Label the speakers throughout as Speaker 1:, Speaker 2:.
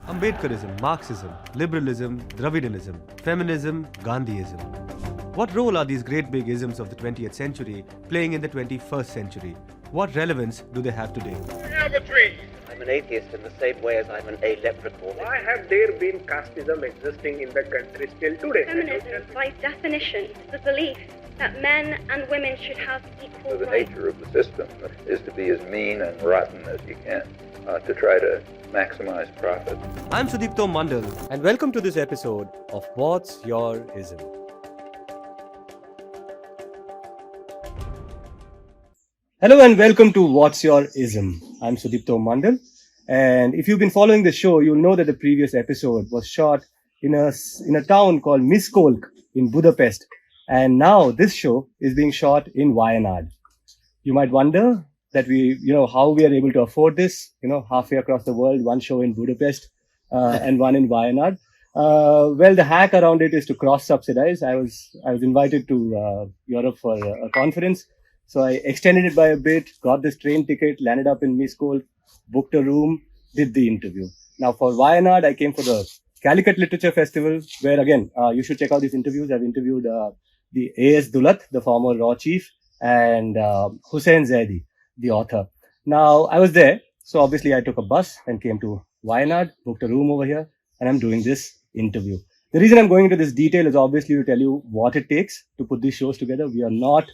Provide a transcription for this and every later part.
Speaker 1: Ambedkarism, Marxism, liberalism, Dravidianism, feminism, Gandhiism. What role are these great big isms of the 20th century playing in the 21st century? What relevance do they have today?
Speaker 2: Have a tree.
Speaker 3: I'm an atheist in the same way as I'm an leprechaun.
Speaker 2: Why have there been casteism existing in the country still today?
Speaker 4: Feminism, by definition, is the belief that men and women should have equal
Speaker 5: So the
Speaker 4: rights.
Speaker 5: nature of the system is to be as mean and rotten as you can, to try to maximize profit.
Speaker 1: I'm Sudipto Mondal, and welcome to this episode of What's Your Ism?
Speaker 6: Hello and welcome to What's Your Ism? I'm Sudipto Mondal, and if you've been following the show, you'll know that the previous episode was shot in a town called Miskolc in Budapest, and now this show is being shot in Wayanad. You might wonder that how we are able to afford this, halfway across the world, one show in Budapest and one in Wayanad. Well, the hack around it is to cross-subsidize. I was invited to Europe for a conference. So I extended it by a bit, got this train ticket, landed up in Miskolc, booked a room, did the interview. Now for Wayanad, I came for the Calicut Literature Festival, where again, you should check out these interviews. I've interviewed the A.S. Dulat, the former Raw Chief, and Hussain Zaidi, the author. Now I was there, so obviously I took a bus and came to Wayanad, booked a room over here, and I'm doing this interview. The reason I'm going into this detail is obviously to tell you what it takes to put these shows together. We are not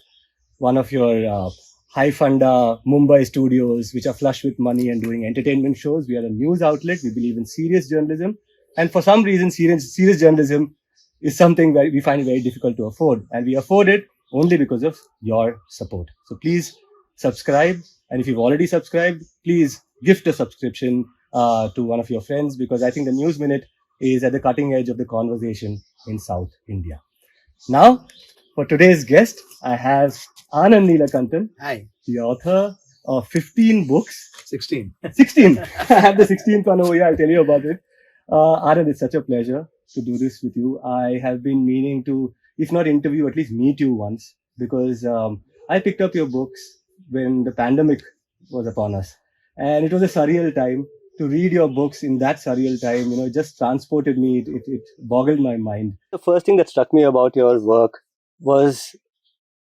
Speaker 6: one of your high-funda Mumbai studios, which are flush with money and doing entertainment shows. We are a news outlet. We believe in serious journalism. And for some reason, serious journalism is something that we find very difficult to afford. And we afford it only because of your support. So please subscribe. And if you've already subscribed, please gift a subscription to one of your friends, because I think the News Minute is at the cutting edge of the conversation in South India. Now, for today's guest, I have Anand Neelakantan,
Speaker 7: Hi.
Speaker 6: the author of 15 books.
Speaker 7: 16.
Speaker 6: 16! I have the 16th one over here. I'll tell you about it. Anand, it's such a pleasure to do this with you. I have been meaning to, if not interview, at least meet you once, because I picked up your books when the pandemic was upon us. And it was a surreal time. To read your books in that surreal time, it just transported me. It boggled my mind. The first thing that struck me about your work was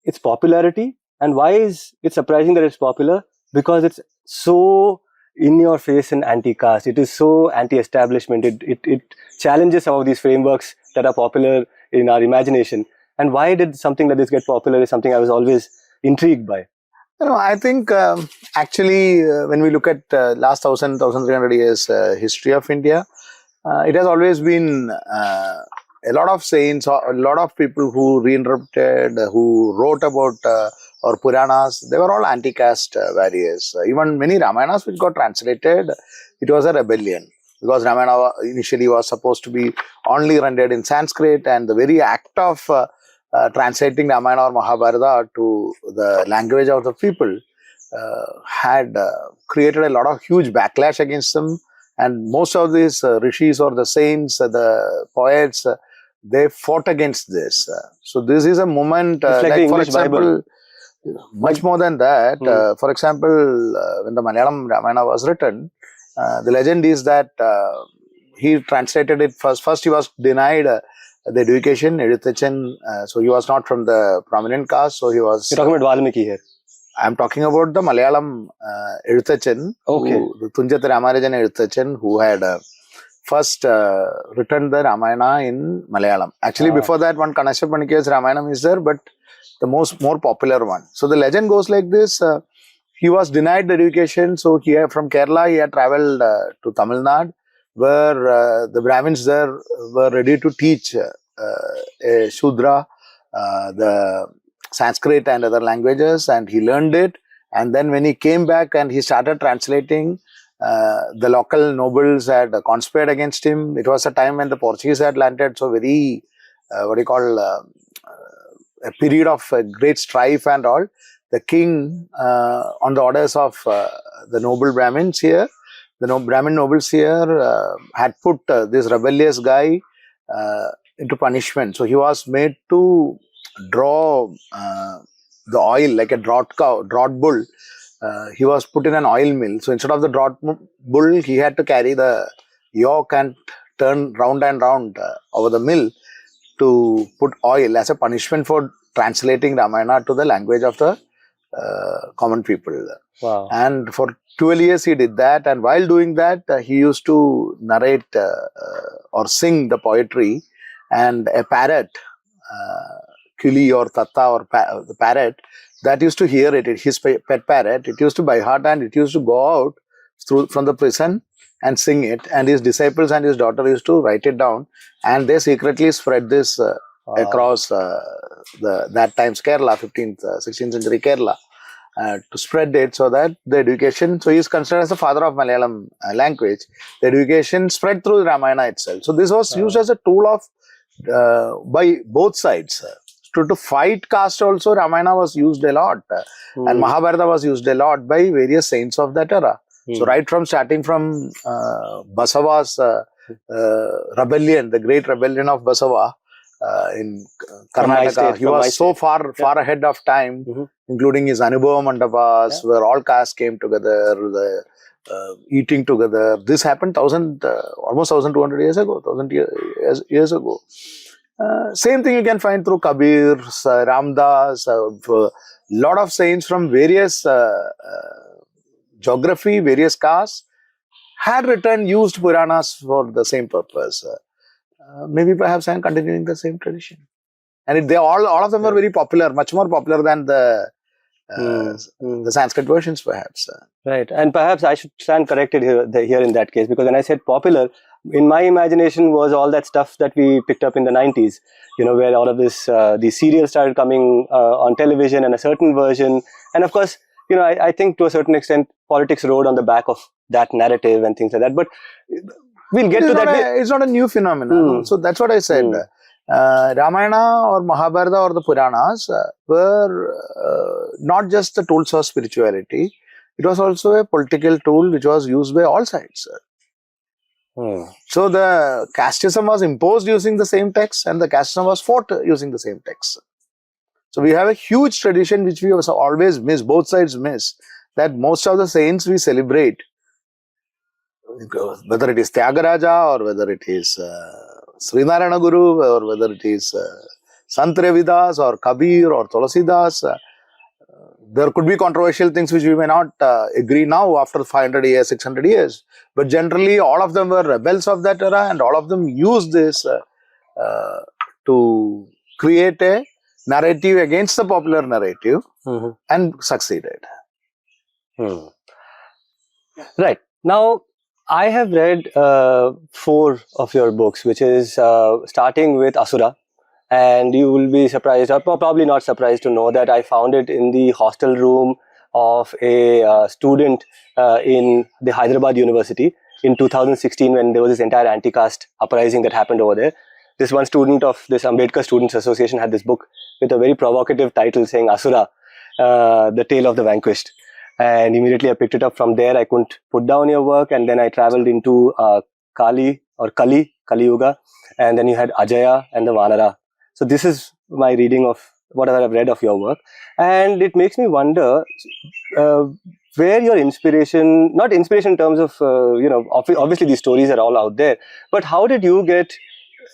Speaker 6: its popularity. And why is it surprising that it's popular? Because it's so in your face and anti-caste. It is so anti-establishment. It challenges some of these frameworks that are popular in our imagination. And why did something like this get popular is something I was always intrigued by.
Speaker 7: I think actually when we look at last 1,300 years history of India, it has always been a lot of saints, a lot of people who reinterpreted, who wrote about or Puranas, they were all anti-caste warriors. Even many Ramayanas which got translated, it was a rebellion. Because Ramayana initially was supposed to be only rendered in Sanskrit, and the very act of translating Ramayana or Mahabharata to the language of the people had created a lot of huge backlash against them. And most of these rishis or the saints, the poets, they fought against this. So this is a moment,
Speaker 6: It's like the
Speaker 7: for
Speaker 6: English
Speaker 7: example,
Speaker 6: Bible.
Speaker 7: much more than that. For example, when the Malayalam Ramayana was written, the legend is that he translated it first. First, he was denied the education, Edutachan. So he was not from the prominent caste. So he was.
Speaker 6: You're talking about Valmiki here.
Speaker 7: I'm talking about the Malayalam Edutachan.
Speaker 6: Okay.
Speaker 7: The Tunjata Ramarajan Edutachan, who had first written the Ramayana in Malayalam. Actually, before that, one Kanasya Panikir's Ramayana is there, but the more popular one. So the legend goes like this. He was denied the education. So from Kerala, he had traveled to Tamil Nadu, where the Brahmins there were ready to teach a Shudra the Sanskrit and other languages, and he learned it. And then when he came back and he started translating, the local nobles had conspired against him. It was a time when the Portuguese had landed, so very, a period of great strife and all. The king, on the orders of the noble Brahmins here, Brahmin nobles here had put this rebellious guy into punishment. So he was made to draw the oil like a draught bull. He was put in an oil mill. So instead of the draught bull, he had to carry the yaw can turn round and round over the mill to put oil as a punishment for translating Ramayana to the language of the common people.
Speaker 6: Wow.
Speaker 7: And for 12 years he did that, and while doing that he used to narrate or sing the poetry, and a parrot, Kili or Tatta or the parrot, that used to hear it, his pet parrot, it used to by heart and it used to go out from the prison and sing it, and his disciples and his daughter used to write it down, and they secretly spread this across that time's Kerala, 15th, 16th century Kerala, to spread it so that the education, so he is considered as the father of Malayalam language, the education spread through Ramayana itself. So this was used as a tool of, by both sides. To fight caste also, Ramayana was used a lot, and Mahabharata was used a lot by various saints of that era. So right from starting from Basava's rebellion, the great rebellion of Basava in Karnataka, he was so far ahead of time, including his Anubhava Mandapas, where all castes came together, eating together. This happened almost 1200 years ago, 1000 years ago. Same thing you can find through Kabir, Ramdas, a lot of saints from various geography, various castes had written, used Puranas for the same purpose. Maybe perhaps I am continuing the same tradition. And they all of them were very popular, much more popular than the Sanskrit versions perhaps.
Speaker 6: Right, and perhaps I should stand corrected here in that case, because when I said popular, in my imagination was all that stuff that we picked up in the 90s, where all of this, these serials started coming on television, and a certain version, and of course, I think to a certain extent, politics rode on the back of that narrative and things like that. But we'll get to that.
Speaker 7: It's not a new phenomenon. So that's what I said. Ramayana or Mahabharata or the Puranas were not just the tools of spirituality. It was also a political tool which was used by all sides. So the casteism was imposed using the same text, and the casteism was fought using the same text. So we have a huge tradition which we always miss, both sides miss, that most of the saints we celebrate, whether it is Tyagaraja or whether it is Srinarayana Guru or whether it is Sant Ravidas or Kabir or Tulasidas, there could be controversial things which we may not agree now after 500 years, 600 years. But generally all of them were rebels of that era, and all of them used this to create a narrative against the popular narrative and succeeded.
Speaker 6: Right. Now, I have read 4 of your books, which is starting with Asura, and you will be surprised, or probably not surprised to know that I found it in the hostel room of a student in the Hyderabad University in 2016, when there was this entire anti-caste uprising that happened over there. This one student of this Ambedkar Students Association had this book with a very provocative title saying Asura, the Tale of the Vanquished. And immediately I picked it up from there. I couldn't put down your work, and then I traveled into Kali Yuga, and then you had Ajaya and the Vanara. So this is my reading of whatever I've read of your work, and it makes me wonder where your inspiration, not inspiration in terms of, obviously these stories are all out there, but how did you get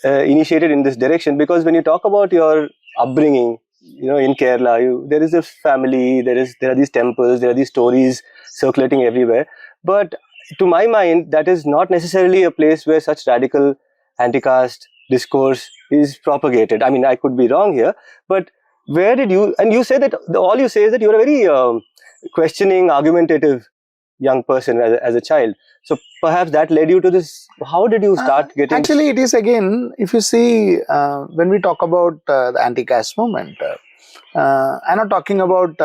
Speaker 6: initiated in this direction? Because when you talk about your upbringing, in Kerala, there is a family, there are these temples, there are these stories circulating everywhere. But to my mind, that is not necessarily a place where such radical anti-caste discourse is propagated. I mean, I could be wrong here, but where did you, and you say that all you say is that you're a very questioning, argumentative young person as a child. So perhaps that led you to this. How did you start getting?
Speaker 7: Actually, it is again, if you see, when we talk about the anti-caste movement, I'm not talking about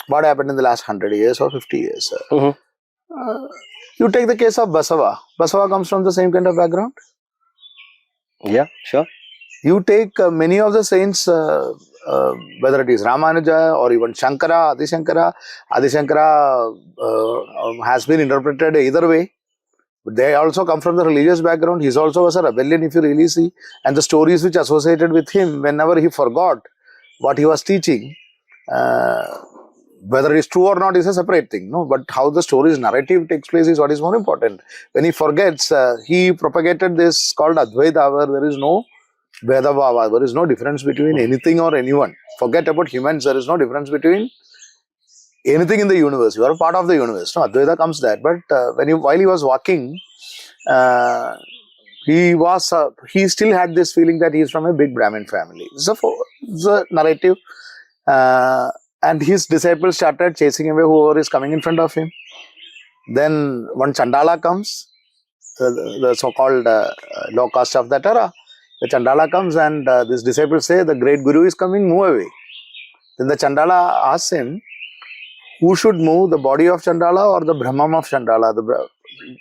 Speaker 7: what happened in the last 100 years or 50 years. You take the case of Basava. Basava comes from the same kind of background.
Speaker 6: Yeah, sure.
Speaker 7: You take many of the saints, whether it is Ramanuja or even Shankara, Adi Shankara has been interpreted either way. But they also come from the religious background. He also was a rebellion, if you really see. And the stories which associated with him, whenever he forgot what he was teaching, whether it is true or not is a separate thing, no? But how the story's narrative takes place is what is more important. When he forgets, he propagated this called Advaita, where there is no Veda Bhava, there is no difference between anything or anyone. Forget about humans, there is no difference between anything in the universe. You are a part of the universe. No, Advaita comes there. But while he was walking, he still had this feeling that he is from a big Brahmin family. It's a narrative. And his disciples started chasing away whoever is coming in front of him. Then one Chandala comes, the so-called low caste of that era. The Chandala comes and these disciples say, the great Guru is coming, move away. Then the Chandala asks him, who should move, the body of Chandala or the Brahman of Chandala?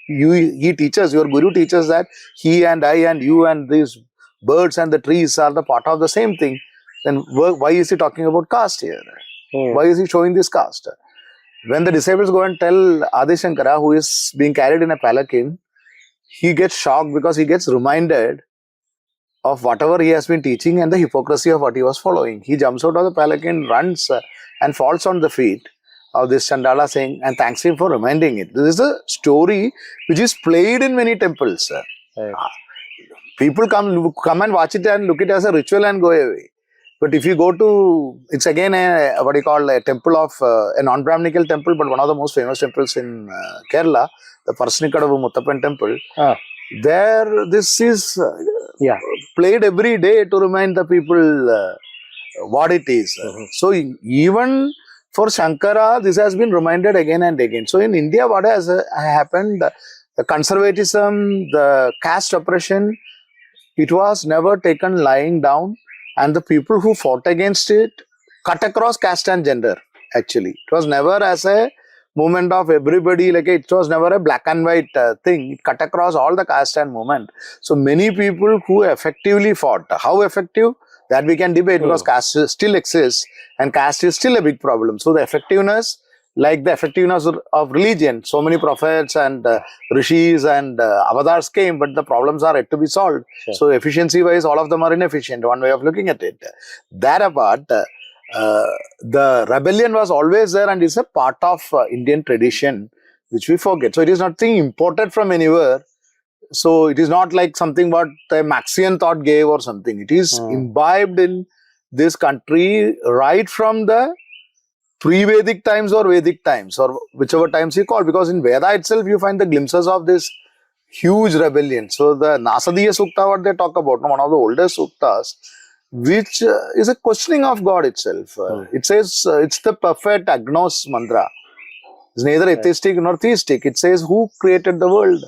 Speaker 7: He teaches, your Guru teaches that he and I and you and these birds and the trees are the part of the same thing. Then why is he talking about caste here? Why is he showing this caste? When the disciples go and tell Adi Shankara, who is being carried in a palanquin, he gets shocked because he gets reminded of whatever he has been teaching and the hypocrisy of what he was following. He jumps out of the palanquin, runs and falls on the feet of this Chandala saying, and thanks him for reminding it. This is a story which is played in many temples. People come and watch it and look at it as a ritual and go away. But if you go to, it's again a temple of, a non-Brahminical temple, but one of the most famous temples in Kerala, the Parasnikadavu Muttappan temple. There, this is played every day to remind the people what it is. So, even for Shankara, this has been reminded again and again. So, in India, what has happened, the conservatism, the caste oppression, it was never taken lying down. And the people who fought against it cut across caste and gender, actually. It was never as a movement of everybody, like it was never a black and white thing. It cut across all the caste and movement. So many people who effectively fought. How effective? That we can debate because caste still exists and caste is still a big problem. So the effectiveness, like the effectiveness of religion, so many prophets and rishis and avatars came, but the problems are yet to be solved. Sure. So efficiency wise, all of them are inefficient, one way of looking at it. That apart, the rebellion was always there and is a part of Indian tradition, which we forget. So it is nothing imported from anywhere. So it is not like something what a Marxian thought gave or something. It is imbibed in this country right from the pre-Vedic times or Vedic times or whichever times you call, because in Veda itself you find the glimpses of this huge rebellion. So the Nasadiya Sukta, what they talk about, one of the oldest suktas, which is a questioning of God itself. It says it's the perfect agnos mantra. It's neither atheistic nor theistic. It says who created the world?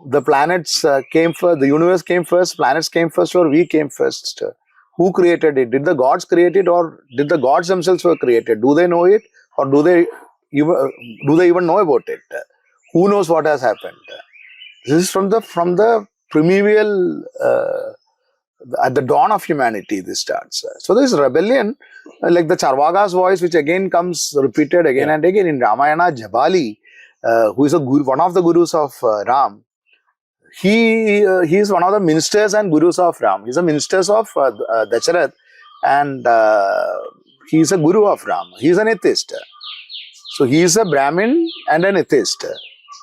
Speaker 7: The planets came first, the universe came first, planets came first, or we came first. Who created it? Did the gods create it, or did the gods themselves were created? Do they know it, or do they even know about it? Who knows what has happened? This is from the primeval, at the dawn of humanity. This starts. So this rebellion, like the Charvaga's voice, which again comes repeated again and again in Ramayana. Jabali, who is one of the gurus of Ram. He is one of the ministers and gurus of Ram. He is a minister of Dasharath, and he is a guru of Ram. He is an atheist. So he is a Brahmin and an atheist.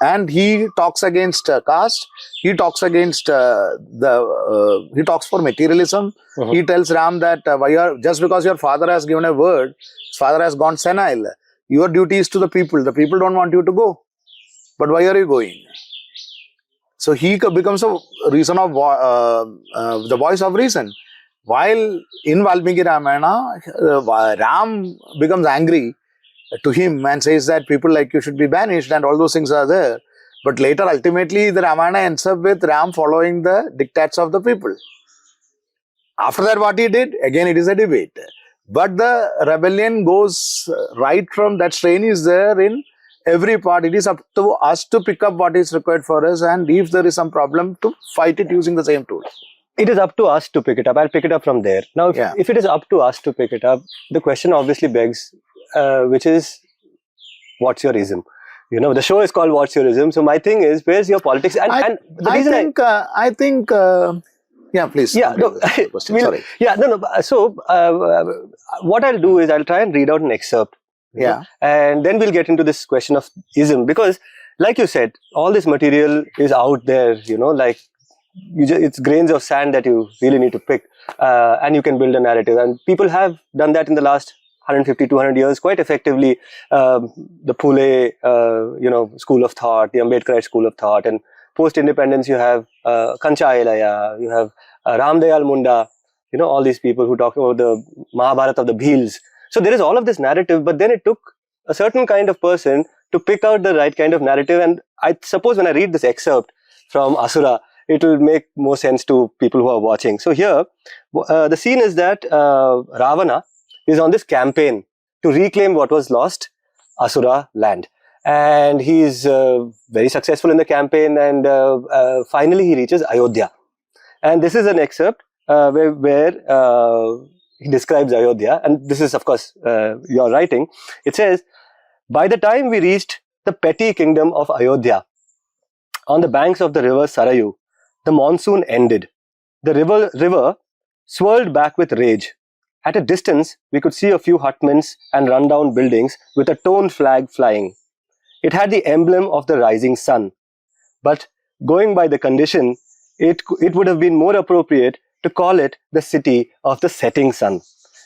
Speaker 7: And he talks against caste. He talks against he talks for materialism. He tells Ram that just because your father has given a word, his father has gone senile. Your duty is to the people. The people don't want you to go. But why are you going? So he becomes a reason of the voice of reason. While in Valmiki Ramayana, Ram becomes angry to him and says that people like you should be banished and all those things are there. But later, ultimately, the Ramayana ends up with Ram following the dictates of the people. After that, what he did, again, it is a debate. But the rebellion goes right from that strain is there in every part. It is up to us to pick up what is required for us, and if there is some problem, to fight it using the same tools.
Speaker 6: It is up to us to pick it up. I'll pick it up from there. Now, if it is up to us to pick it up, the question obviously begs, which is, what's your ism? You know, the show is called What's Your Ism? So my thing is, where's your politics? And the reason
Speaker 7: I think, yeah, please.
Speaker 6: Yeah, no,
Speaker 7: sorry.
Speaker 6: Yeah, no. So what I'll do is I'll try and read out an excerpt
Speaker 7: Yeah.
Speaker 6: And then we'll get into this question of ism, because like you said, all this material is out there, like it's grains of sand that you really need to pick, and you can build a narrative. And people have done that in the last 150, 200 years quite effectively. The Phule, school of thought, the Ambedkarite school of thought, and post-independence you have Kancha Elaya, you have Ramdayal Munda, all these people who talk about the Mahabharata of the Bhils. So there is all of this narrative, but then it took a certain kind of person to pick out the right kind of narrative. And I suppose when I read this excerpt from Asura, it will make more sense to people who are watching. So here, the scene is that Ravana is on this campaign to reclaim what was lost, Asura land. And he is very successful in the campaign, and finally he reaches Ayodhya. And this is an excerpt where he describes Ayodhya, and this is of course your writing. It says, by the time we reached the petty kingdom of Ayodhya, on the banks of the river Sarayu, the monsoon ended. The river swirled back with rage. At a distance, we could see a few hutments and rundown buildings with a torn flag flying. It had the emblem of the rising sun. But going by the condition, it would have been more appropriate to call it the city of the setting sun.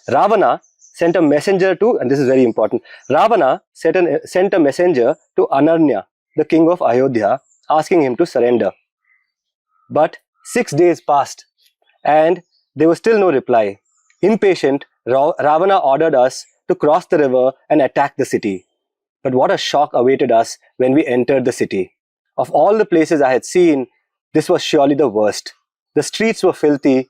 Speaker 6: Ravana sent a messenger to, and this is very important, Ravana sent a messenger to Ananya, the king of Ayodhya, asking him to surrender. But 6 days passed, and there was still no reply. Impatient, Ravana ordered us to cross the river and attack the city. But what a shock awaited us when we entered the city. Of all the places I had seen, this was surely the worst. The streets were filthy,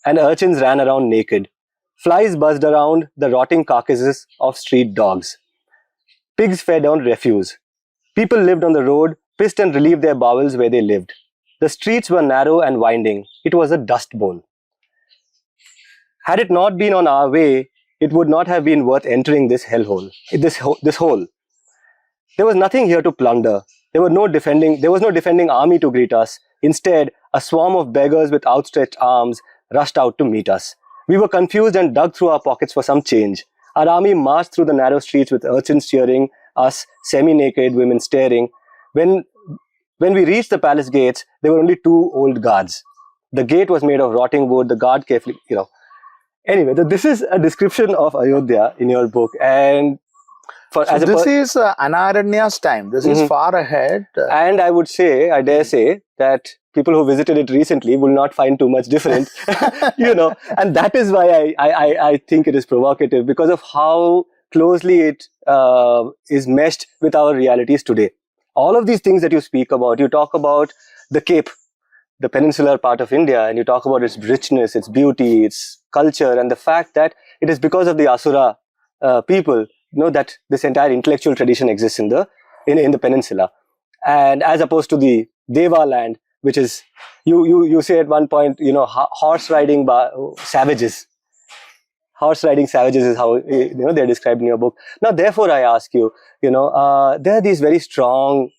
Speaker 6: and urchins ran around naked. Flies buzzed around the rotting carcasses of street dogs. Pigs fed on refuse. People lived on the road, pissed and relieved their bowels where they lived. The streets were narrow and winding. It was a dust bowl. Had it not been on our way, it would not have been worth entering this hellhole, this hole. There was nothing here to plunder. There was no defending army to greet us. Instead, a swarm of beggars with outstretched arms rushed out to meet us. We were confused and dug through our pockets for some change. Our army marched through the narrow streets with urchins cheering, us semi-naked women staring. When we reached the palace gates, there were only 2 old guards. The gate was made of rotting wood. The guard carefully, Anyway, this is a description of Ayodhya in your book, and
Speaker 7: this is Anaranya's time. This is far ahead.
Speaker 6: And I dare say that people who visited it recently will not find too much different, and that is why I think it is provocative, because of how closely it is meshed with our realities today. All of these things that you speak about, you talk about the Cape, the peninsular part of India, and you talk about its richness, its beauty, its culture, and the fact that it is because of the Asura people, that this entire intellectual tradition exists in the peninsula, and as opposed to the Deva land, which is you say at one point, horse riding savages. Horse riding savages is how they're described in your book. Now, therefore, I ask you, there are these very strong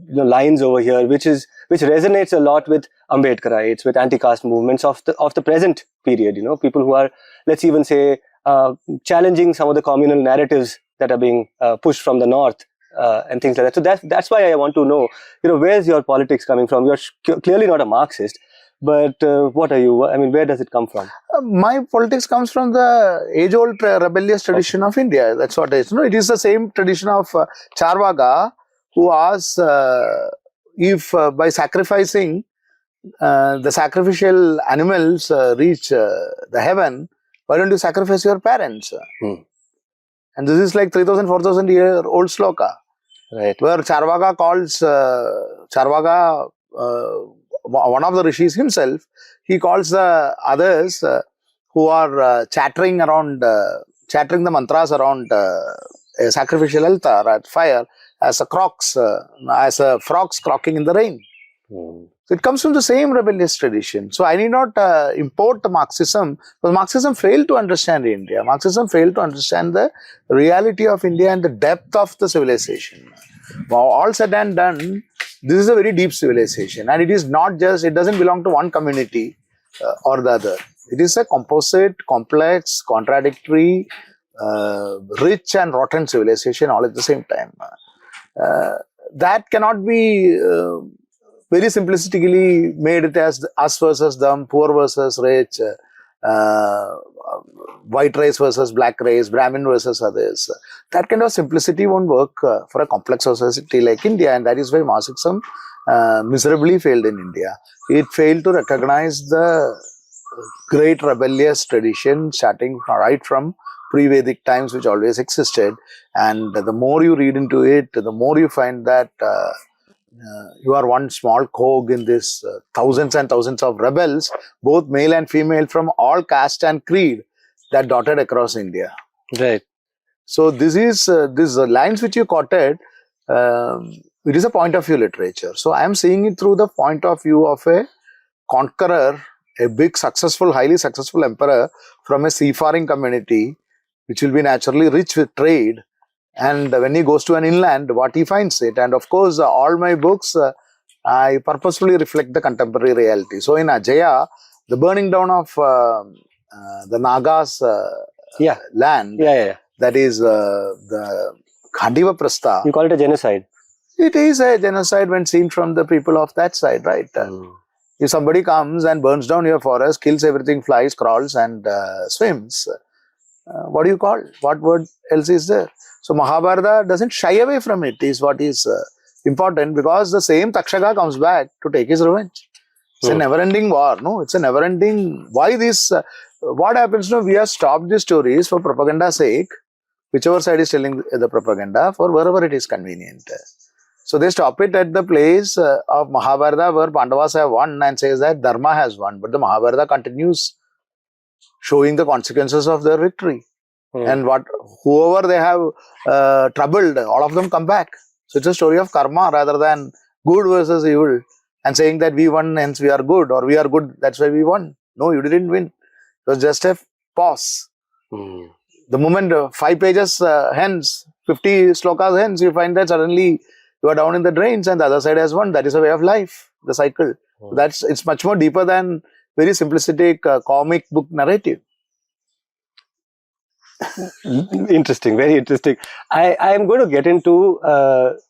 Speaker 6: lines over here, which resonates a lot with Ambedkarites, with anti-caste movements of the present period. People who are, let's even say, challenging some of the communal narratives that are being pushed from the north and things like that. So that's why I want to know, where's your politics coming from? You're clearly not a Marxist, but what are you? I mean, where does it come from?
Speaker 7: My politics comes from the age-old rebellious tradition of India. That's what it is. It is the same tradition of Charvaga, who asks if by sacrificing the sacrificial animals reach the heaven, why don't you sacrifice your parents? And this is like 3,000, 4,000 year old sloka.
Speaker 6: Right.
Speaker 7: Where Charvaga calls one of the rishis himself, he calls the others who are chattering the mantras around a sacrificial altar at fire as frogs crocking in the rain. So it comes from the same rebellious tradition. So I need not import Marxism, because Marxism failed to understand India. Marxism failed to understand the reality of India and the depth of the civilization. All said and done, this is a very deep civilization, and it is not just, it doesn't belong to one community or the other. It is a composite, complex, contradictory, rich and rotten civilization all at the same time. That cannot be very simplistically made it as us versus them, poor versus rich, white race versus black race, Brahmin versus others. That kind of simplicity won't work for a complex society like India, and that is why Marxism miserably failed in India. It failed to recognize the great rebellious tradition starting right from pre-Vedic times, which always existed. And the more you read into it, the more you find that you are one small cog in this thousands and thousands of rebels, both male and female from all caste and creed that dotted across India.
Speaker 6: Right.
Speaker 7: So this is these lines which you quoted. It is a point of view literature. So I am seeing it through the point of view of a conqueror, a big, successful, highly successful emperor from a seafaring community, which will be naturally rich with trade. And when he goes to an inland, what he finds it. And of course, all my books, I purposefully reflect the contemporary reality. So in Ajaya, the burning down of the Nagas land, that is the Khandiva Prastha.
Speaker 6: You call it a genocide.
Speaker 7: It is a genocide when seen from the people of that side, right? If somebody comes and burns down your forest, kills everything, flies, crawls and swims, what do you call? What word else is there? So Mahabharata doesn't shy away from it, is what is important, because the same Takshaka comes back to take his revenge. It's a never-ending war, no? It's a never-ending... Why this... what happens now? We have stopped these stories for propaganda's sake, whichever side is telling the propaganda, for wherever it is convenient. So they stop it at the place of Mahabharata where Pandavas have won and says that Dharma has won. But the Mahabharata continues showing the consequences of their victory. And whoever they have troubled, all of them come back. So it's a story of karma rather than good versus evil. And saying that we won, hence we are good, or we are good, that's why we won. No, you didn't win. It was just a pause. The moment 5 pages hence, 50 slokas hence, you find that suddenly you are down in the drains and the other side has won. That is a way of life, the cycle. It's much more deeper than very simplistic comic book narrative.
Speaker 6: Interesting, very interesting. I am going to get into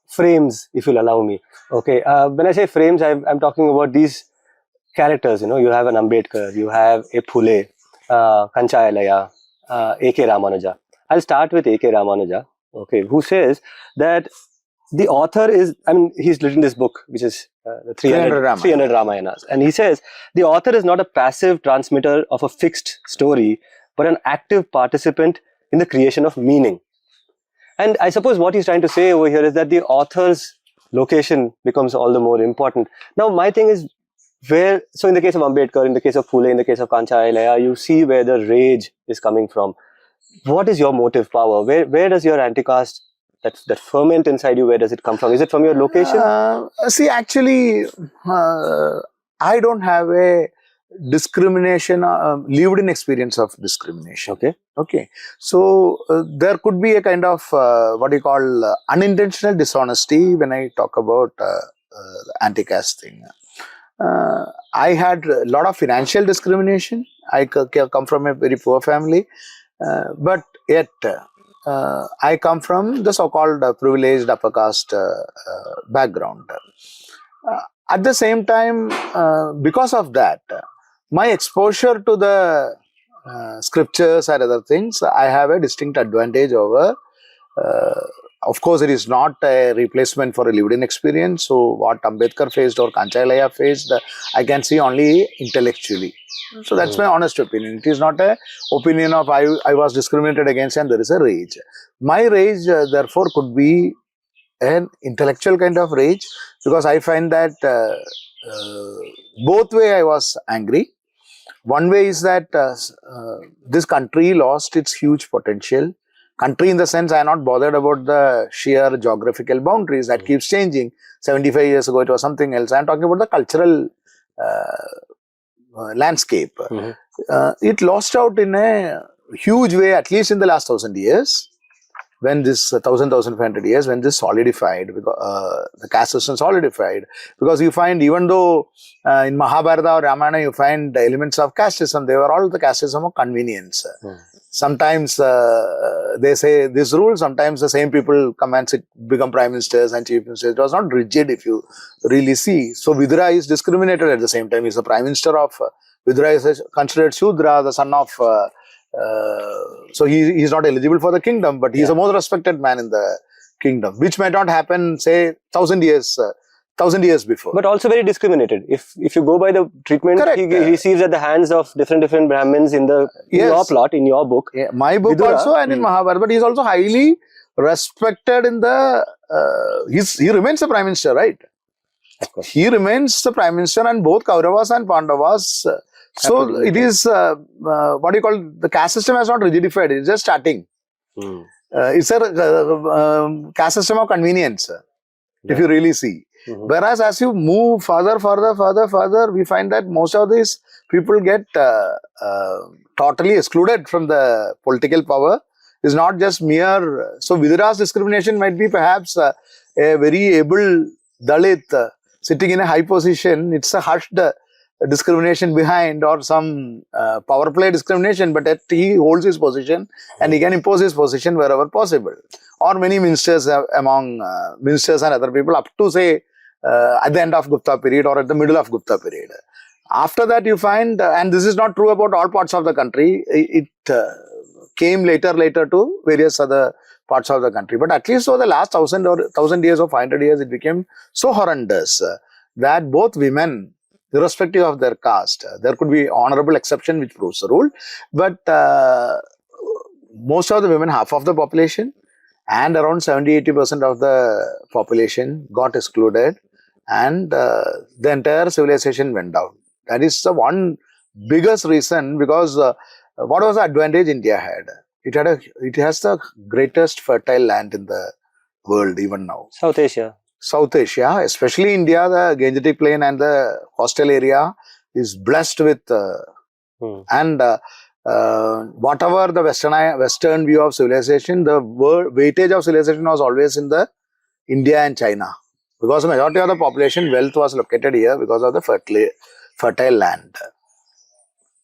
Speaker 6: frames, if you'll allow me. Okay, when I say frames, I'm talking about these characters. You know, you have an Ambedkar, you have a Phule, Kanchayalaya, A.K. Ramanuja. I'll start with A.K. Ramanuja, okay, who says that the author is, I mean, he's written this book, which is 300 Ramayanas. And he says, the author is not a passive transmitter of a fixed story, but an active participant in the creation of meaning. And I suppose what he's trying to say over here is that the author's location becomes all the more important. Now, my thing is, so in the case of Ambedkar, in the case of Phule, in the case of Kanchayalaya, you see where the rage is coming from. What is your motive power? Where does your anti-caste, that ferment inside you, where does it come from? Is it from your location?
Speaker 7: See, actually, I don't have a discrimination, lived-in experience of discrimination. Okay. So, there could be a kind of, what you call, unintentional dishonesty when I talk about anti-caste thing. I had a lot of financial discrimination. I come from a very poor family, but yet I come from the so-called privileged upper caste background. At the same time, because of that, my exposure to the scriptures and other things, I have a distinct advantage over. Of course, it is not a replacement for a lived-in experience. So, what Ambedkar faced or Kanchayalaya faced, I can see only intellectually. So, that's my honest opinion. It is not a opinion of I was discriminated against and there is a rage. My rage, therefore, could be an intellectual kind of rage, because I find that both way I was angry. One way is that this country lost its huge potential. Country in the sense I am not bothered about the sheer geographical boundaries that keeps changing. 75 years ago it was something else. I am talking about the cultural landscape. It lost out in a huge way, at least in the last 1,000 years. When this 1,500 years, when this solidified, the caste system solidified, because you find, even though in Mahabharata or Ramayana you find elements of caste system, they were all the caste system of convenience. Sometimes they say this rule, sometimes the same people come and become prime ministers and chief ministers. It was not rigid if you really see. So Vidura is discriminated at the same time. He's the prime minister of Vidura is considered Shudra, the son of so he's not eligible for the kingdom, but he's the most respected man in the kingdom, which might not happen, say, 1,000 years before.
Speaker 6: But also very discriminated. If you go by the treatment he receives at the hands of different Brahmins in your plot, in your book.
Speaker 7: Yeah, my book Vidura, also and in Mahabharata, but he's also highly respected in the, he remains the prime minister, right? He remains the prime minister, and both Kauravas and Pandavas. So it is, what do you call, the caste system has not rigidified, it's just starting. It's a caste system of convenience, if you really see. Whereas as you move further, we find that most of these people get totally excluded from the political power. It's not just mere, so Vidura's discrimination might be perhaps a very able Dalit sitting in a high position. It's a hushed discrimination behind, or some power play discrimination, but that he holds his position and he can impose his position wherever possible. Or many ministers among ministers and other people up to, say, at the end of Gupta period or at the middle of Gupta period. After that you find, and this is not true about all parts of the country, it came later to various other parts of the country. But at least over the last 1,000 years or 500 years, it became so horrendous that both women, irrespective of their caste, there could be honorable exception which proves the rule, but most of the women, half of the population, and around 70-80% of the population got excluded, and the entire civilization went down. That is the one biggest reason, because what was the advantage India had? It has the greatest fertile land in the world even now.
Speaker 6: South Asia, especially India, the Gangetic Plain and the coastal area is blessed with, and whatever the Western view of civilization, the weightage of civilization was always in the India and China, because the majority of the population wealth was located here because of the fertile land.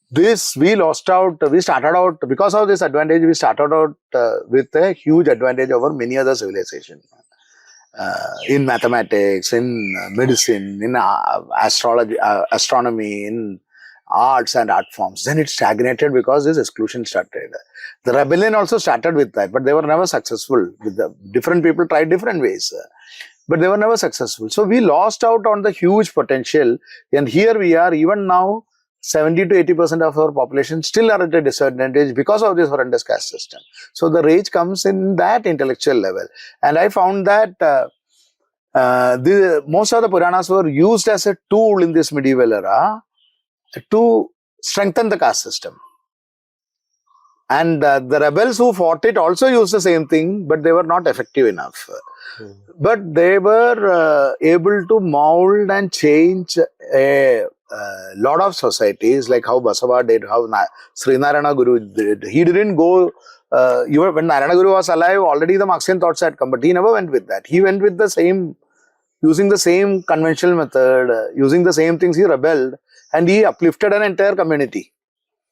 Speaker 6: This we started out, because of this advantage, we started out with a huge advantage over many other civilizations. In mathematics, in medicine, in astrology, astronomy, in arts and art forms. Then it stagnated because this exclusion started. The rebellion also started with that, but they were never successful. Different people tried different ways, but they were never successful. So we lost out on the huge potential, and here we are, even now, 70-80% of our population still are at a disadvantage because of this horrendous caste system. So the rage comes in that intellectual level. And I found that most of the Puranas were used as a tool in this medieval era to strengthen the caste system. And the rebels who fought it also used the same thing, but they were not effective enough. But they were able to mold and change a lot of societies, like how Basava did, how Srinarayana Guru did. He didn't go, when Narayana Guru was alive, already the Marxian thoughts had come, but he never went with that. He went with the same, using the same conventional method, using the same things. He rebelled and he uplifted an entire community.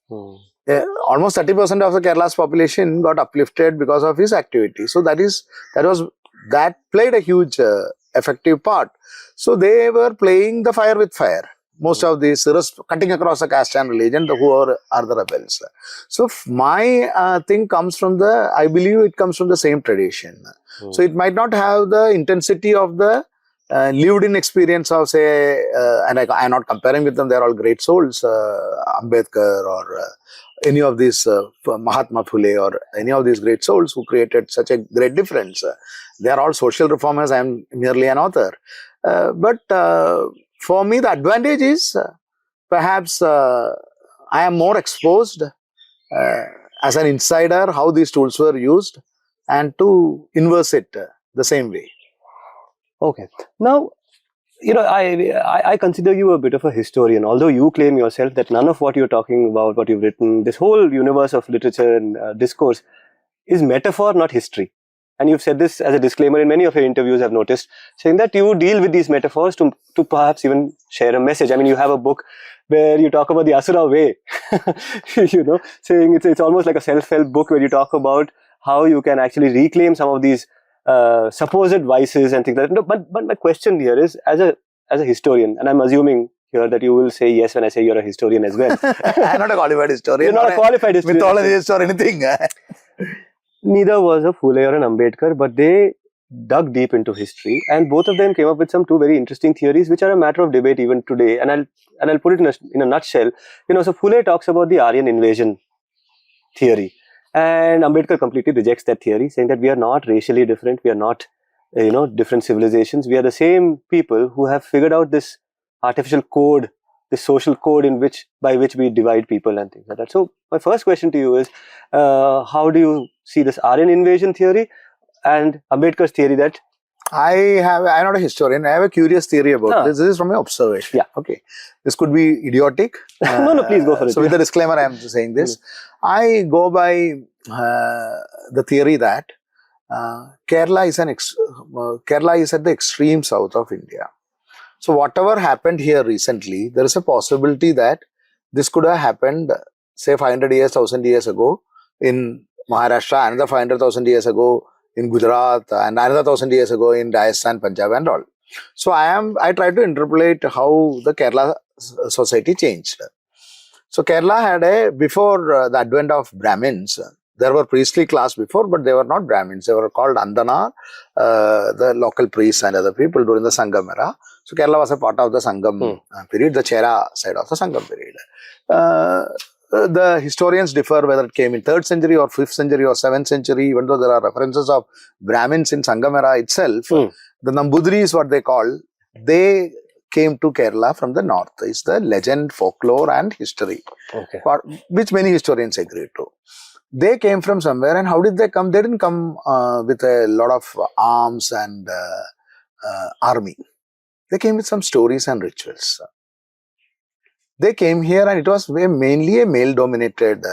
Speaker 6: Almost 30% of the Kerala's population got uplifted because of his activity. So that played a huge effective part. So they were playing the fire with fire. Most of these cutting across the caste and religion, who are the rebels. So my thing comes from I believe it comes from the same tradition. So it might not have the intensity of the lived in experience of, say, and I'm not comparing with them, they're all great souls, Ambedkar or any of these, Mahatma Phule or any of these great souls who created such a great difference. They are all social reformers, I'm merely an author. But for me, the advantage is perhaps I am more exposed as an insider how these tools were used and to inverse it the same way. Okay. Now, I consider you a bit of a historian, although you claim yourself that none of what you're talking about, what you've written, this whole universe of literature and discourse is metaphor, not history. and you've said this as a disclaimer in many of your interviews, I've noticed, saying that you deal with these metaphors to perhaps even share a message. I mean, you have a book where you talk about the Asura way, saying it's almost like a self-help book where you talk about how you can actually reclaim some of these supposed vices and things like that. No, but my question here is, as a historian, and I'm assuming here that you will say yes when I say you're a historian as well.
Speaker 7: I'm not a qualified historian.
Speaker 6: You're not a qualified historian.
Speaker 7: Mythologist or anything.
Speaker 6: Neither was a Phule or an Ambedkar, but they dug deep into history, and both of them came up with some two very interesting theories, which are a matter of debate even today. And I'll put it in a nutshell. So Phule talks about the Aryan invasion theory, and Ambedkar completely rejects that theory, saying that we are not racially different, we are not different civilizations, we are the same people who have figured out this artificial code, this social code by which we divide people and things like that. So my first question to you is, how do you see this Aryan invasion theory and Ambedkar's theory that...
Speaker 7: I'm not a historian. I have a curious theory about this. This is from my observation.
Speaker 6: Yeah.
Speaker 7: Okay. This could be idiotic.
Speaker 6: No, please go for it.
Speaker 7: So with the disclaimer, I am saying this. I go by the theory that Kerala is at the extreme south of India. So whatever happened here recently, there is a possibility that this could have happened, say 500 years, 1000 years ago in Maharashtra, another 500,000 years ago in Gujarat, and another 1000 years ago in Rajasthan, Punjab and all. So I try to interpolate how the Kerala society changed. So Kerala had before the advent of Brahmins, there were priestly class before, but they were not Brahmins. They were called Andana, the local priests and other people during the Sangam era. So Kerala was a part of the Sangam period, the Chera side of the Sangam period. The historians differ whether it came in 3rd century or 5th century or 7th century, even though there are references of Brahmins in Sangam era itself. The Nambudris, what they call, they came to Kerala from the north. It's the legend, folklore and history, which many historians agree to. They came from somewhere, and how did they come? They didn't come with a lot of arms and army. They came with some stories and rituals. They came here, and it was mainly a male-dominated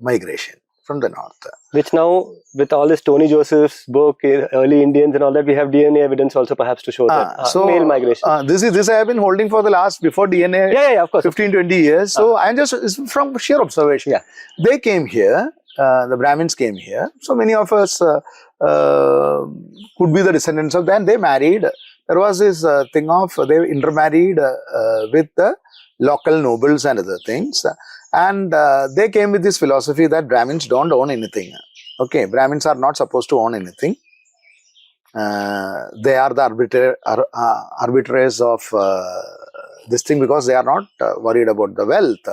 Speaker 7: migration from the north. Which now, with all this Tony Joseph's book, Early Indians and all that, we have DNA evidence also perhaps to show that male migration. This I have been holding for the last, before DNA, of course, 15-20 years. So I am just, it's from sheer observation. They came here, the Brahmins came here. So many of us could be the descendants of them. They married. There was this thing of, they intermarried with the local nobles and other things. And they came with this philosophy that Brahmins don't own anything. Okay, Brahmins are not supposed to own anything. They are the arbitrators of this thing because they are not worried about the wealth.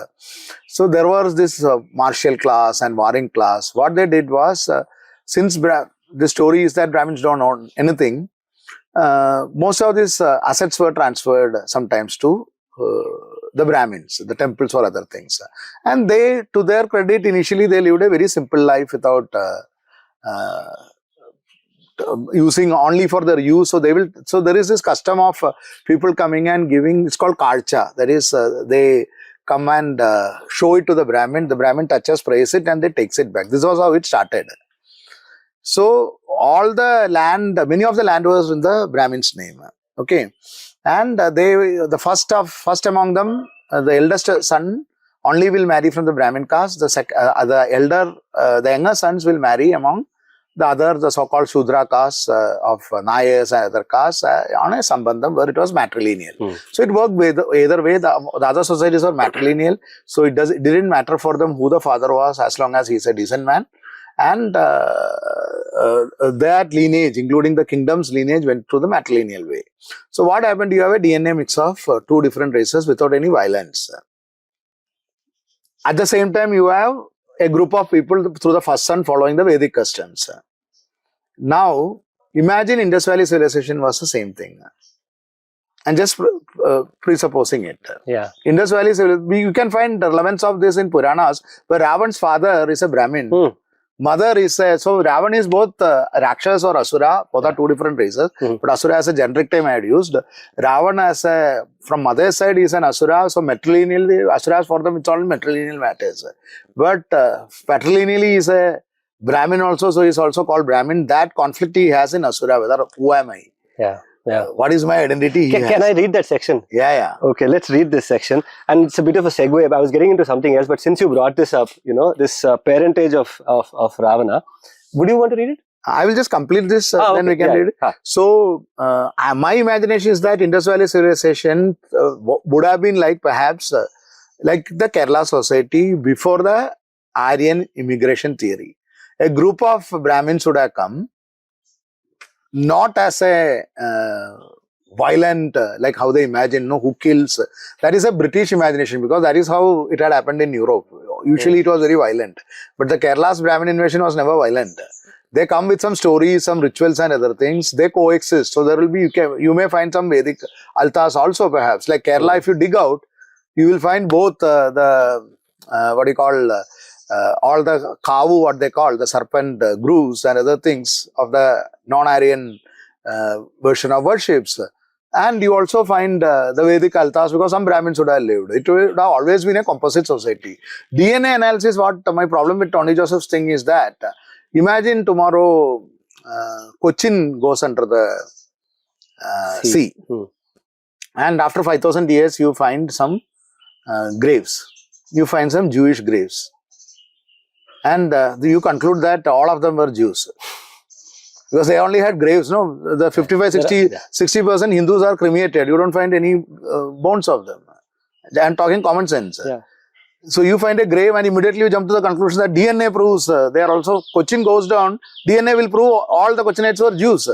Speaker 7: So there was this martial class and warring class. What they did was, since the story is that Brahmins don't own anything, most of these assets were transferred sometimes to the Brahmins, the temples or other things. And they, to their credit, initially they lived a very simple life without using only for their use. So there is this custom of people coming and giving, it's called karcha. That is, they come and show it to the Brahmin touches, praise it, and they takes it back. This was how it started. So all the land, many of the land was in the Brahmin's name. Okay. And the first among them, the eldest son only will marry from the Brahmin caste. The younger sons will marry among the so-called Shudra caste of Nayars and other castes on a sambandham where it was matrilineal. So it worked either way. The other societies were matrilineal. So it didn't matter for them who the father was as long as he's a decent man. And that lineage, including the kingdom's lineage, went through the matrilineal way. So what happened? You have a DNA mix of two different races without any violence. At the same time, you have a group of people through the first son following the Vedic customs. Now, imagine Indus Valley civilization was the same thing. And just presupposing it. Indus Valley, you can find relevance of this in Puranas, where Ravan's father is a Brahmin. Mother is so Ravan is both Rakshas or Asura, both are two different races, but Asura as a generic term I had used. Ravan from mother's side is an Asura, so matrilineally, Asuras for them it's all matrilineal matters. But patrilineally is a Brahmin also, so he's also called Brahmin. That conflict he has in Asura, whether who am I?
Speaker 6: Yeah. Yeah.
Speaker 7: What is my identity?
Speaker 6: Can I read that section?
Speaker 7: Yeah.
Speaker 6: Okay, let's read this section. And it's a bit of a segue. I was getting into something else, but since you brought this up, this parentage of Ravana, would you want to read it?
Speaker 7: I will just complete this, then we can read it.
Speaker 6: Ah.
Speaker 7: So, my imagination is that Indus Valley civilization would have been like perhaps like the Kerala society before the Aryan immigration theory. A group of Brahmins would have come, not as a violent, like how they imagine, who kills. That is a British imagination, because that is how it had happened in Europe. Usually it was very violent. But the Kerala's Brahmin invasion was never violent. They come with some stories, some rituals and other things. They coexist. So there will be, you may find some Vedic altas also perhaps. Like Kerala, if you dig out, you will find both all the kavu, what they call, the serpent grooves and other things of the non-Aryan version of worships. And you also find the Vedic altas, because some Brahmins would have lived. It would have always been a composite society. DNA analysis, what my problem with Tony Joseph's thing is that, imagine tomorrow Cochin goes under the sea. And after 5,000 years, you find some graves. You find some Jewish graves. And you conclude that all of them were Jews. Because they only had graves, no? The 60% Hindus are cremated. You don't find any bones of them. I'm talking common sense.
Speaker 6: Yeah.
Speaker 7: So you find a grave and immediately you jump to the conclusion that DNA proves they are also, Cochin goes down, DNA will prove all the Cochinites were Jews.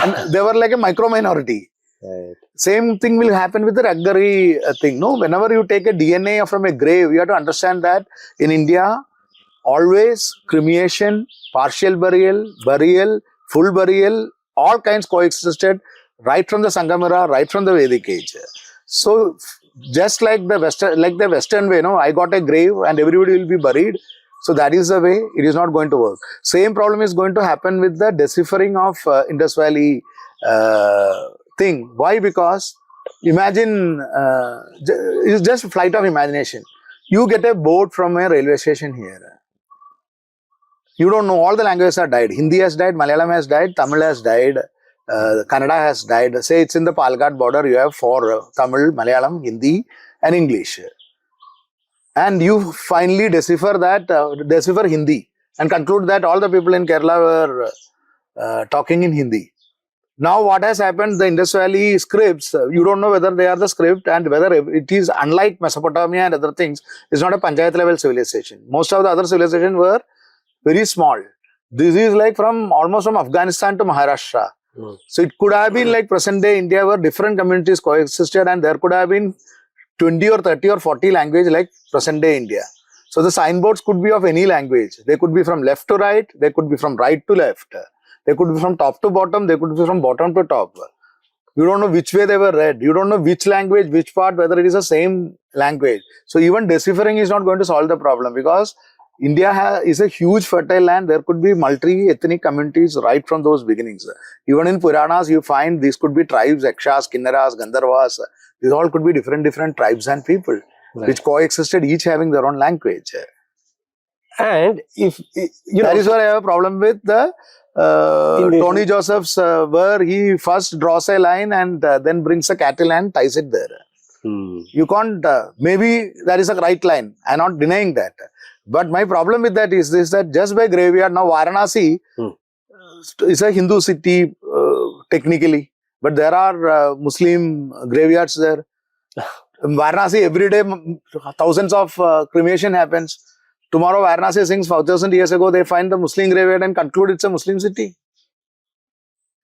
Speaker 7: And they were like a micro minority.
Speaker 6: Right.
Speaker 7: Same thing will happen with the Raggari thing. No, whenever you take a DNA from a grave, you have to understand that in India, always cremation, partial burial, full burial, all kinds coexisted right from the Sangamira, right from the Vedic age. So just like the Western way, I got a grave and everybody will be buried. So that is the way. It is not going to work. Same problem is going to happen with the deciphering of Indus Valley thing. Why? Because imagine, it's just a flight of imagination. You get a boat from a railway station here. You don't know, all the languages are died. Hindi has died, Malayalam has died, Tamil has died, Kannada has died. Say it's in the Palghat border, you have 4 Tamil, Malayalam, Hindi and English. And you finally decipher Hindi and conclude that all the people in Kerala were talking in Hindi. Now what has happened, the Indus Valley scripts, you don't know whether they are the script and whether it is, unlike Mesopotamia and other things, it's not a panchayat level civilization. Most of the other civilizations were very small. This is like almost from Afghanistan to Maharashtra. So it could have been like present day India, where different communities coexisted and there could have been 20 or 30 or 40 languages like present day India. So the signboards could be of any language. They could be from left to right, they could be from right to left, they could be from top to bottom, they could be from bottom to top. You don't know which way they were read. You don't know which language, which part, whether it is the same language. So even deciphering is not going to solve the problem, because India is a huge fertile land. There could be multi-ethnic communities right from those beginnings. Even in Puranas, you find these could be tribes, Yakshas, Kinnaras, Gandharvas. These all could be different tribes and people, which coexisted, each having their own language.
Speaker 6: And if
Speaker 7: that is where I have a problem with the Tony Joseph's, where he first draws a line and then brings a cattle and ties it there. You can't, maybe that is a right line. I am not denying that. But my problem with that is this, that just by graveyard, now Varanasi is a Hindu city technically, but there are Muslim graveyards there. In Varanasi, every day thousands of cremation happens. Tomorrow Varanasi sings 4,000 years ago, they find the Muslim graveyard and conclude it's a Muslim city.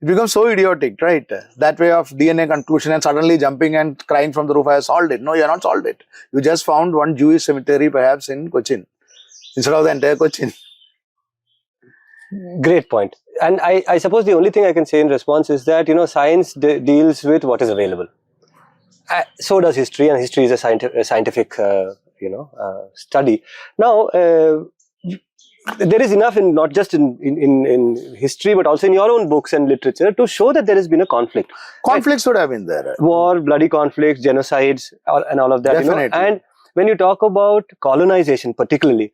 Speaker 7: It becomes so idiotic, right? That way of DNA conclusion and suddenly jumping and crying from the roof, I have solved it. No, you have not solved it. You just found one Jewish cemetery perhaps in Cochin, instead of the entire Cochin.
Speaker 6: Great point. And I suppose the only thing I can say in response is that, science deals with what is available. So does history, and history is a scientific, study. Now, there is enough in not just in history, but also in your own books and literature to show that there has been a conflict.
Speaker 7: Conflicts would have been there.
Speaker 6: War, bloody conflicts, genocides, and all of that.
Speaker 7: Definitely.
Speaker 6: And when you talk about colonization particularly,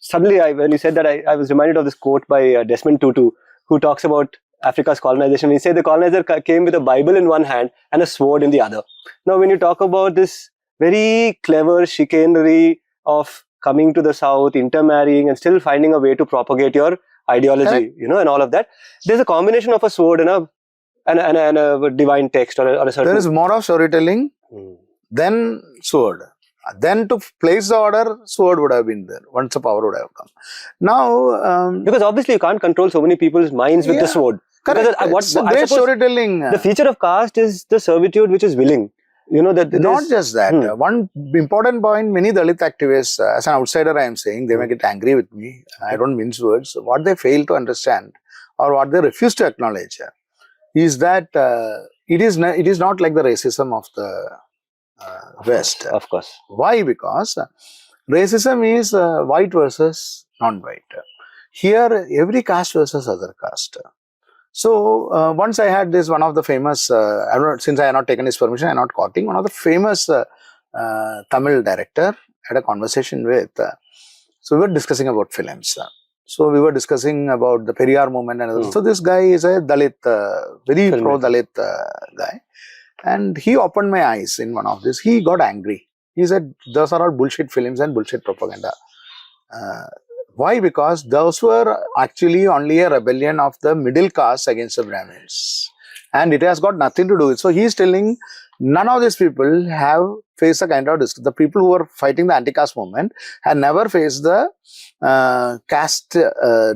Speaker 6: Suddenly when you said that, I was reminded of this quote by Desmond Tutu, who talks about Africa's colonization. He said the colonizer came with a Bible in one hand and a sword in the other. Now, when you talk about this very clever chicanery of coming to the south, intermarrying, and still finding a way to propagate your ideology, and all of that, there's a combination of a sword and a divine text or a certain.
Speaker 7: There is more of storytelling than sword. Then to place the order, sword would have been there. Once the power would have come. Now,
Speaker 6: because obviously you can't control so many people's minds with the sword.
Speaker 7: Correct.
Speaker 6: Because
Speaker 7: great storytelling.
Speaker 6: The feature of caste is the servitude which is willing.
Speaker 7: Not just that. One important point, many Dalit activists, as an outsider I am saying, they may get angry with me. I don't mince words. What they fail to understand or what they refuse to acknowledge is that it is not like the racism of the West.
Speaker 6: Of course.
Speaker 7: Why? Because racism is white versus non-white. Here, every caste versus other caste. So, once I had one of the famous, since I have not taken his permission, I am not quoting, one of the famous Tamil director had a conversation with, so we were discussing about films. So, we were discussing about the Periyar movement and others. So, this guy is a Dalit, very pro-Dalit guy. And he opened my eyes in one of this. He got angry. He said, those are all bullshit films and bullshit propaganda. Why? Because those were actually only a rebellion of the middle caste against the Brahmins. And it has got nothing to do with it. So he is telling none of these people have faced a kind of the people who were fighting the anti-caste movement had never faced the caste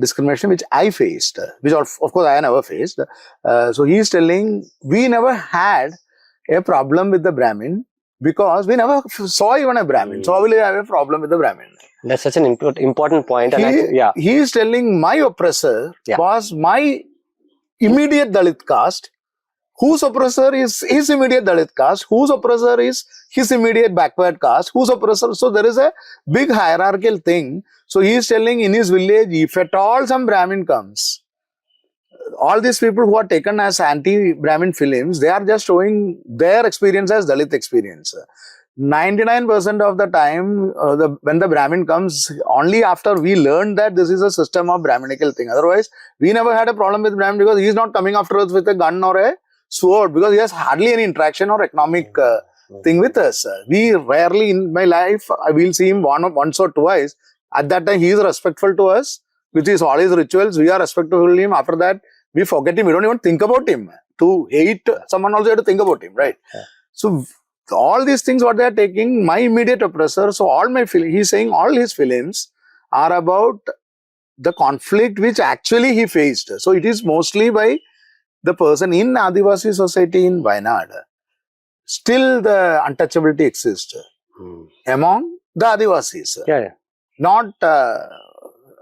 Speaker 7: discrimination which I faced, which of course I never faced. So he is telling we never had a problem with the Brahmin because we never saw even a Brahmin. So how will you have a problem with the Brahmin?
Speaker 6: That's such an important point.
Speaker 7: He is telling my oppressor was my immediate Dalit caste, whose oppressor is his immediate Dalit caste, whose oppressor is his immediate backward caste, whose oppressor. So there is a big hierarchical thing. So he is telling in his village, if at all some Brahmin comes, all these people who are taken as anti-Brahmin films, they are just showing their experience as Dalit experience. 99% of the time, when the Brahmin comes, only after we learned that this is a system of Brahminical thing. Otherwise, we never had a problem with Brahmin because he is not coming after us with a gun or a sword because he has hardly any interaction or economic thing with us. We rarely, in my life, I will see him once or twice. At that time, he is respectful to us, which is all his rituals. We are respectful to him. After that, we forget him. We don't even think about him. To hate someone also, you have to think about him, right? So, all these things what they are taking, my immediate oppressor, so all my he's saying all his films are about the conflict which actually he faced. So, it is mostly by the person in Adivasi society in Wayanad. Still the untouchability exists among the Adivasis. Not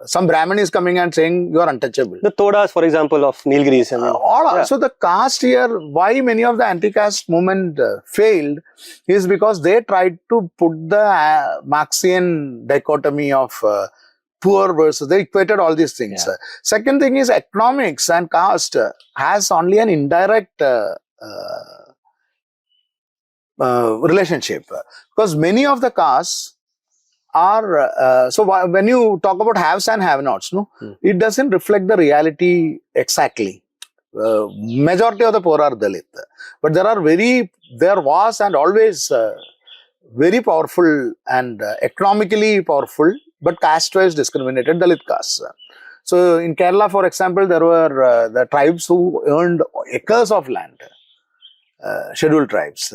Speaker 7: some Brahmin is coming and saying you are untouchable.
Speaker 6: The Todas, for example, of Nilgiris.
Speaker 7: So the caste here, why many of the anti-caste movement failed is because they tried to put the Marxian dichotomy of poor versus, they equated all these things. Second thing is economics and caste has only an indirect relationship because many of the castes are, so when you talk about haves and have-nots, it doesn't reflect the reality exactly. Majority of the poor are Dalit. But there was and always very powerful and economically powerful, but caste-wise discriminated Dalit castes. So in Kerala, for example, there were the tribes who earned acres of land, scheduled tribes.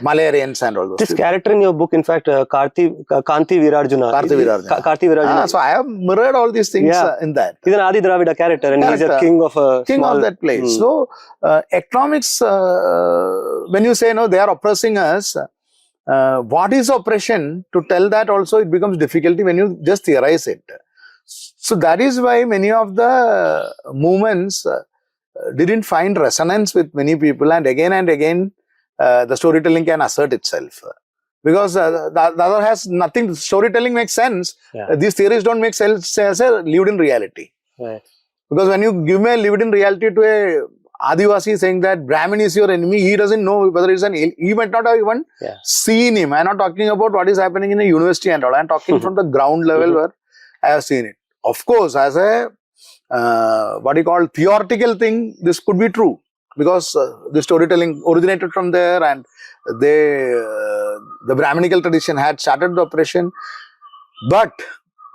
Speaker 7: Malaryans and all those.
Speaker 6: This character in your book, in fact, Kanti Virarjuna. Karti Virarjuna.
Speaker 7: So I have mirrored all these things in that.
Speaker 6: He's an Adi Dravida character and he's a king of a
Speaker 7: of that place. So economics, when you say no, they are oppressing us. What is oppression? To tell that also it becomes difficulty when you just theorize it. So that is why many of the movements didn't find resonance with many people, and again the storytelling can assert itself because the other has nothing. Storytelling makes sense. These theories don't make sense as a lived in reality. Because when you give me a lived in reality to a Adivasi saying that Brahmin is your enemy, he doesn't know whether it's he might not have even seen him. I'm not talking about what is happening in a university and all. I'm talking from the ground level where I have seen it. Of course, as a what you call theoretical thing, this could be true because the storytelling originated from there, and the Brahminical tradition had started the oppression. But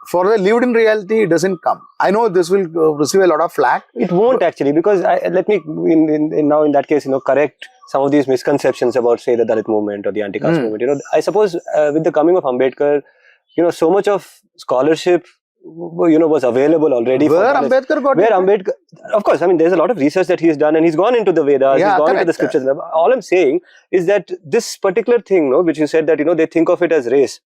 Speaker 7: for the lived in reality, it doesn't come. I know this will receive a lot of flack.
Speaker 6: It won't actually, because let me now in that case, correct some of these misconceptions about, say, the Dalit movement or the anti-caste movement. I suppose with the coming of Ambedkar, so much of scholarship, was available already.
Speaker 7: Where Ambedkar got
Speaker 6: Where Ambedkar, of course, there's a lot of research that he has done, and he's gone into the Vedas, he's gone into the scriptures. All I'm saying is that this particular thing, which you said that, they think of it as race.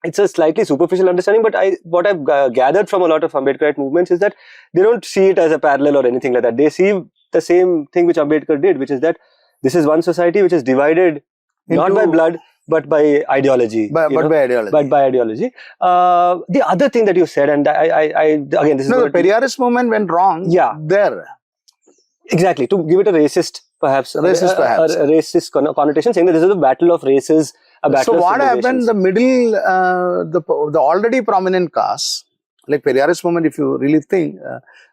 Speaker 6: It's a slightly superficial understanding, but what I've gathered from a lot of Ambedkarite movements is that they don't see it as a parallel or anything like that. They see the same thing which Ambedkar did, which is that this is one society which is divided not by blood, but by ideology.
Speaker 7: By ideology.
Speaker 6: But by ideology. The other thing that you said, and again, this is
Speaker 7: the Periyarist movement went wrong. There.
Speaker 6: Exactly. To give it a racist, perhaps. A racist connotation, saying that this is a battle of races.
Speaker 7: So what happened? The middle, the already prominent castes, like Periyarist movement, if you really think,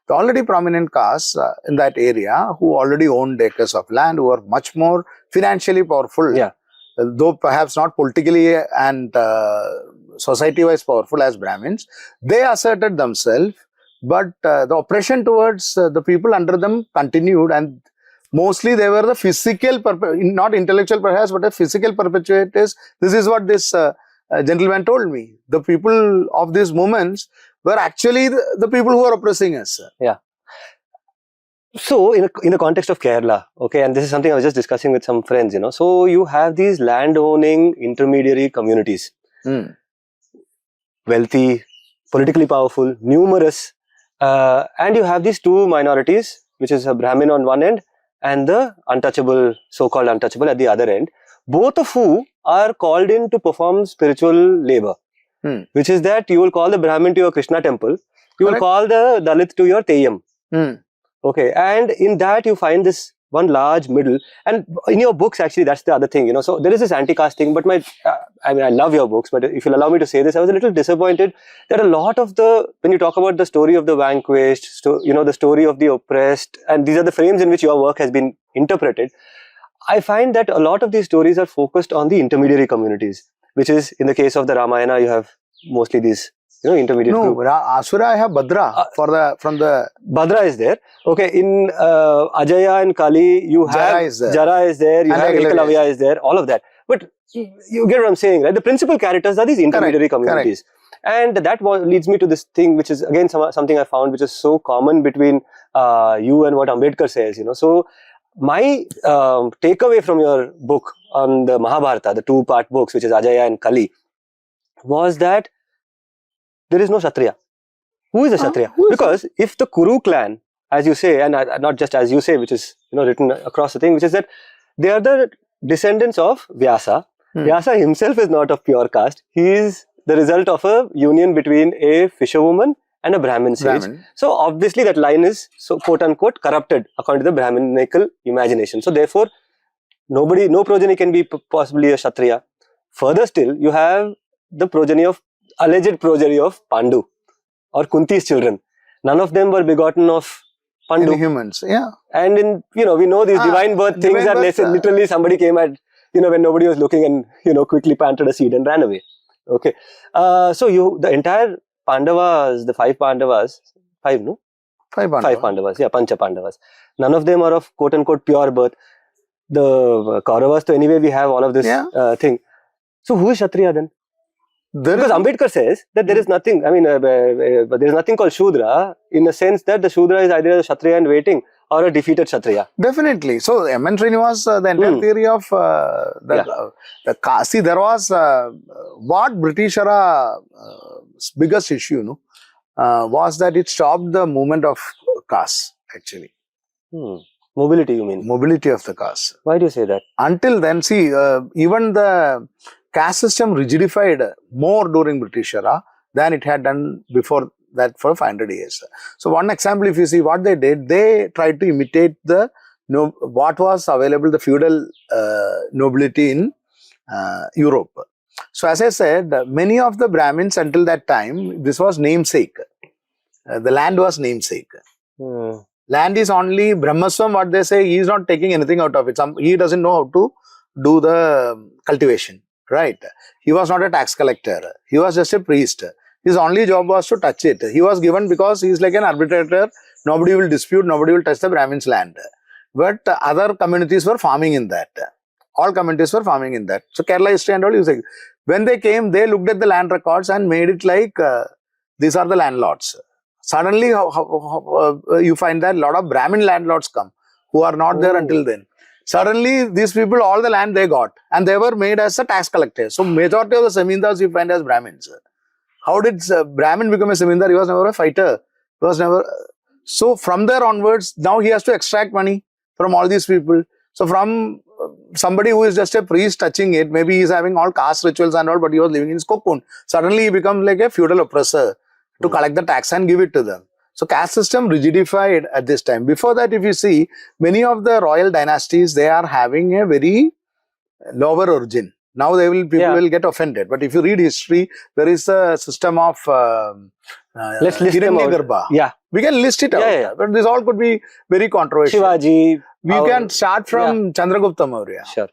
Speaker 7: the already prominent castes in that area who already owned acres of land, who are much more financially powerful, though perhaps not politically and society-wise powerful as Brahmins, they asserted themselves, but the oppression towards the people under them continued, and mostly they were the physical, not intellectual perhaps, but the physical perpetuators. This is what this gentleman told me. The people of these movements were actually the people who are oppressing us.
Speaker 6: Yeah. So, in the context of Kerala, okay, and this is something I was just discussing with some friends, so you have these land-owning intermediary communities. Wealthy, politically powerful, numerous, and you have these two minorities, which is a Brahmin on one end, and the untouchable, so-called untouchable at the other end, both of who are called in to perform spiritual labor, which is that you will call the Brahmin to your Krishna temple, you will call the Dalit to your Teyyam. Okay, and in that you find this one large middle, and in your books actually that's the other thing, so there is this anti-caste thing, but I love your books, but if you'll allow me to say this, I was a little disappointed that a lot of when you talk about the story of the vanquished, the story of the oppressed, and these are the frames in which your work has been interpreted, I find that a lot of these stories are focused on the intermediary communities, which is, in the case of the Ramayana, you have mostly these intermediate group.
Speaker 7: Asura, I have Bhadra from the
Speaker 6: Bhadra is there. Okay, in Ajaya and Kali, you have Jara is there, you have Ekalavya is there, all of that. But you get what I'm saying, right? The principal characters are these intermediary communities. And that leads me to this thing, which is again something I found which is so common between you and what Ambedkar says, So my takeaway from your book on the Mahabharata, the two-part books, which is Ajaya and Kali, was that there is no Shatria. Who is a Shatria? Because if the Kuru clan, as you say, and not just as you say, which is written across the thing, which is that they are the descendants of Vyasa. Vyasa himself is not of pure caste. He is the result of a union between a fisherwoman and a Brahmin sage. So obviously that line is, so quote unquote, corrupted according to the Brahminical imagination. So therefore, no progeny can be possibly a Kshatriya. Further still, you have the alleged progeny of Pandu or Kunti's children. None of them were begotten of Pandu.
Speaker 7: Humans,
Speaker 6: And we know these divine birth things are literally somebody came at, when nobody was looking and, quickly planted a seed and ran away. Okay. So the entire Pandavas, the five Pandavas, Five Pandavas, Pancha Pandavas. None of them are of quote unquote pure birth. The Kauravas, so anyway, we have all of this thing. So who is Kshatriya then? Because Ambedkar says that there is nothing, there is nothing called Shudra, in the sense that the Shudra is either a Kshatriya in waiting or a defeated Kshatriya.
Speaker 7: Definitely. So, M.N. Srinivas, the entire theory of the caste, see, there was what British era biggest issue, was that it stopped the movement of caste, actually.
Speaker 6: Mobility, you mean?
Speaker 7: Mobility of the caste.
Speaker 6: Why do you say that?
Speaker 7: Until then, see, even the caste system rigidified more during British era than it had done before that for 500 years. So one example, if you see what they did, they tried to imitate the what was available, the feudal nobility in Europe. So as I said, many of the Brahmins until that time, this was namesake. The land was namesake. Land is only Brahmaswam, what they say, he is not taking anything out of it. He doesn't know how to do the cultivation, right? He was not a tax collector. He was just a priest. His only job was to touch it. He was given because he is like an arbitrator. Nobody will dispute, nobody will touch the Brahmin's land. But other communities were farming in that. All communities were farming in that. So Kerala history and all, you say, when they came, they looked at the land records and made it like these are the landlords. Suddenly, you find that a lot of Brahmin landlords come who are not there until then. Suddenly, these people, all the land they got, and they were made as a tax collector. So, majority of the zamindars you find as Brahmins. How did Brahmin become a zamindar? He was never a fighter. He was never. So, from there onwards, now he has to extract money from all these people. So, from somebody who is just a priest touching it, maybe he is having all caste rituals and all, but he was living in his cocoon. Suddenly, he becomes like a feudal oppressor to collect the tax and give it to them. So caste system rigidified at this time. Before that, if you see, many of the royal dynasties, they are having a very lower origin. Now people will get offended. But if you read history, there is a system of
Speaker 6: Let's list them out.
Speaker 7: Hiranyagarbha.
Speaker 6: Yeah.
Speaker 7: We can list it out. But this all could be very controversial.
Speaker 6: Shivaji.
Speaker 7: We can start from Chandragupta Maurya.
Speaker 6: Sure.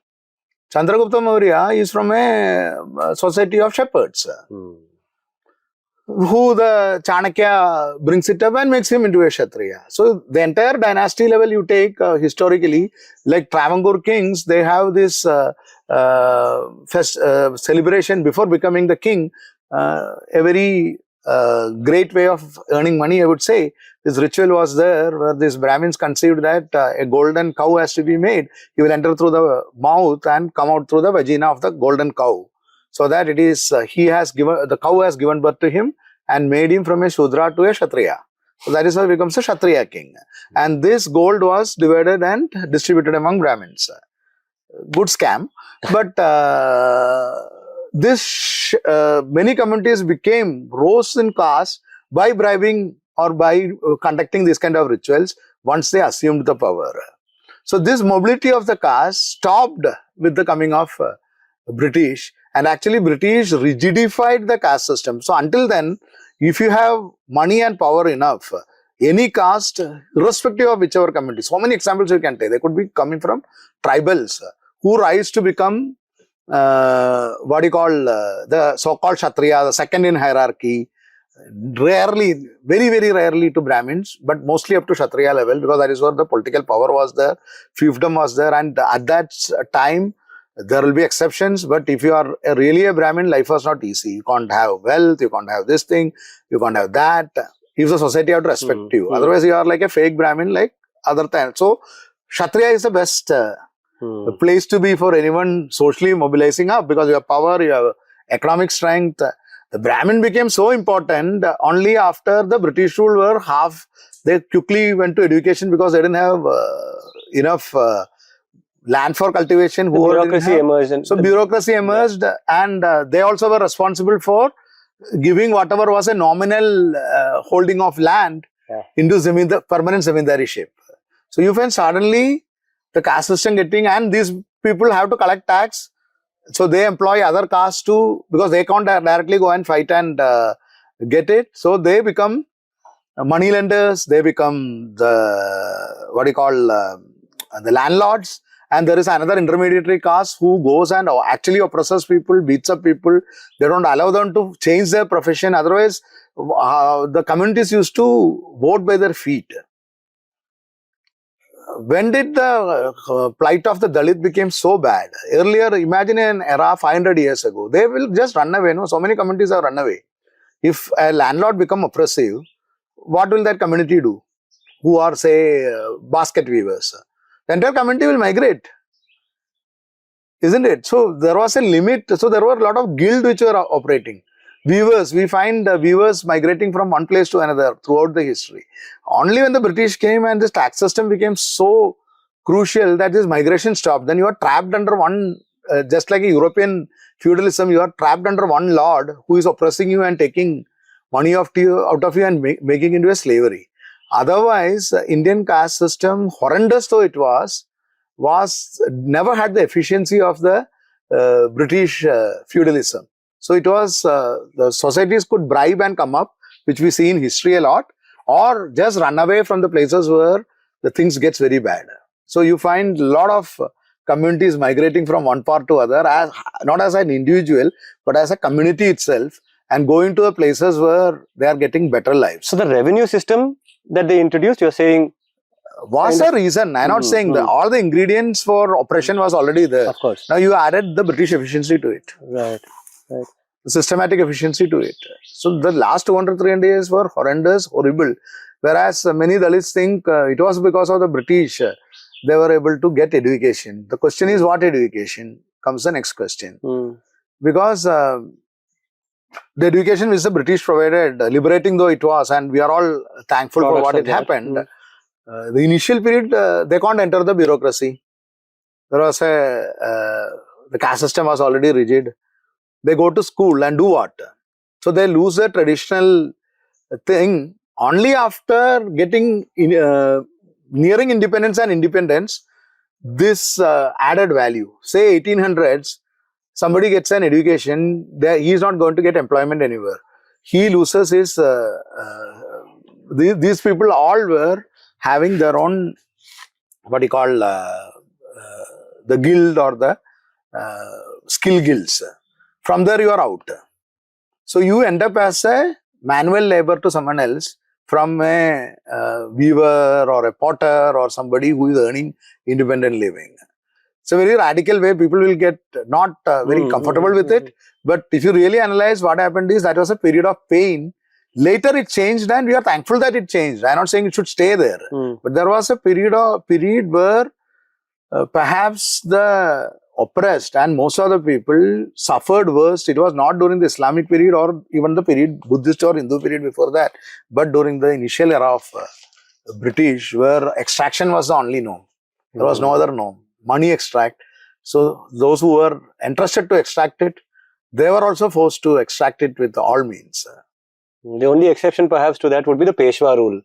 Speaker 7: Chandragupta Maurya is from a society of shepherds. Who the Chanakya brings it up and makes him into a Kshatriya. So, the entire dynasty level you take historically, like Travancore kings, they have this celebration before becoming the king, a very great way of earning money, I would say. This ritual was there where these Brahmins conceived that a golden cow has to be made. He will enter through the mouth and come out through the vagina of the golden cow. So that it is, the cow has given birth to him and made him from a Shudra to a Kshatriya. So that is how he becomes a Kshatriya king. And this gold was divided and distributed among Brahmins. Good scam. But many communities rose in caste by bribing or by conducting this kind of rituals once they assumed the power. So this mobility of the caste stopped with the coming of British. And actually, British rigidified the caste system. So, until then, if you have money and power enough, any caste, irrespective of whichever community, so many examples you can take. They could be coming from tribals who rise to become the so-called Kshatriya, the second in hierarchy. Rarely, very, very rarely to Brahmins, but mostly up to Kshatriya level, because that is where the political power was there, fiefdom was there, and at that time, there will be exceptions, but if you are really a Brahmin, life was not easy. You can't have wealth, you can't have this thing, you can't have that. If the society have to respect you. Otherwise, you are like a fake Brahmin, like other times. So, Kshatriya is the best place to be for anyone socially mobilizing up, because you have power, you have economic strength. The Brahmin became so important only after the British rule were they quickly went to education because they didn't have enough land for cultivation.
Speaker 6: Bureaucracy emerged.
Speaker 7: So bureaucracy emerged, and they also were responsible for giving whatever was a nominal holding of land into permanent zamindari shape. So you find suddenly the caste system and these people have to collect tax. So they employ other castes too, because they can't directly go and fight and get it. So they become money lenders, they become the landlords. And there is another intermediary caste who goes and actually oppresses people, beats up people. They don't allow them to change their profession. Otherwise, the communities used to vote by their feet. When did the plight of the Dalit became so bad? Earlier, imagine an era 500 years ago. They will just run away. No? So many communities have run away. If a landlord become oppressive, what will that community do? Who are, say, basket weavers? The entire community will migrate, isn't it? So there was a limit. So there were a lot of guilds which were operating. Weavers, we find weavers migrating from one place to another throughout the history. Only when the British came and this tax system became so crucial that this migration stopped, then you are trapped under one, just like a European feudalism, you are trapped under one lord who is oppressing you and taking money out of you and making into a slavery. Otherwise, Indian caste system, horrendous though it was never had the efficiency of the British feudalism. So it was, the societies could bribe and come up, which we see in history a lot, or just run away from the places where the things gets very bad. So you find a lot of communities migrating from one part to other, as not as an individual, but as a community itself, and going to the places where they are getting better lives.
Speaker 6: So the revenue system that they introduced, you're saying,
Speaker 7: was a reason. I'm not saying that all the ingredients for oppression was already there.
Speaker 6: of course.
Speaker 7: Now you added the British efficiency to it.
Speaker 6: Right. Right.
Speaker 7: Systematic efficiency to it. So the last 200-300 years were horrendous, horrible. Whereas many Dalits think it was because of the British they were able to get education. The question is what education? Comes the next question. Because the education which the British provided, liberating though it was, and we are all thankful for what it happened. The initial period, they can't enter the bureaucracy. There was the caste system was already rigid. They go to school and do what? So they lose their traditional thing only after getting nearing independence and independence. This added value. Say 1800s, somebody gets an education, he is not going to get employment anywhere. He loses his. These people all were having their own, what you call, the guild or the skill guilds. From there you are out. So you end up as a manual labor to someone else, from a weaver or a potter or somebody who is earning independent living. It's a very radical way. People will get not very comfortable with it. But if you really analyze what happened is that was a period of pain. Later it changed and we are thankful that it changed. I'm not saying it should stay there. But there was a period where perhaps the oppressed and most of the people suffered worst. It was not during the Islamic period or even the period, Buddhist or Hindu period before that, but during the initial era of British, where extraction was the only norm. There was no other norm. Money extract. So those who were entrusted to extract it, they were also forced to extract it with all means.
Speaker 6: The only exception perhaps to that would be the Peshwa rule,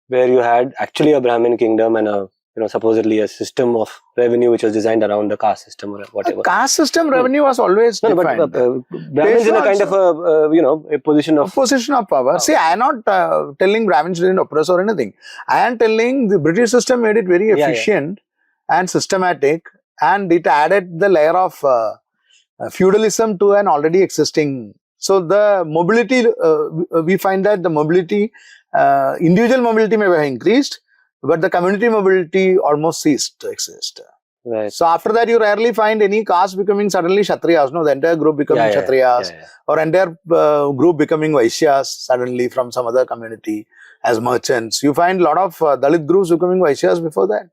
Speaker 6: where you had actually a Brahmin kingdom and a, supposedly a system of revenue which was designed around the caste system or whatever.
Speaker 7: The caste system revenue was always defined.
Speaker 6: But Brahmins in a kind of a position of...
Speaker 7: power. See, I am not telling Brahmins didn't oppress or anything. I am telling the British system made it very efficient and systematic, and it added the layer of feudalism to an already existing. So the mobility, we find that the mobility, individual mobility may have increased, but the community mobility almost ceased to exist.
Speaker 6: Right.
Speaker 7: So after that, you rarely find any caste becoming suddenly Shatriyas. No, the entire group becoming Shatriyas, or entire group becoming Vaishyas suddenly from some other community as merchants. You find a lot of Dalit groups becoming Vaishyas before that.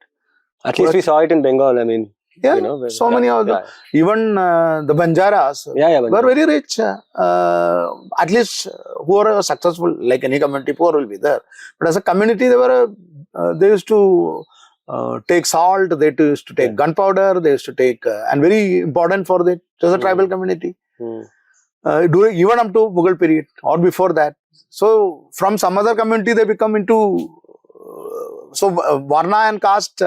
Speaker 6: At least we saw it in Bengal. I mean,
Speaker 7: so many of them. Even the Banjaras were very rich. At least who are successful, like any community, poor will be there. But as a community, they used to take salt, they used to take gunpowder, they used to take, and very important for it, it was a tribal community. Even up to Mughal period or before that. So from some other community, they become into, Varna and caste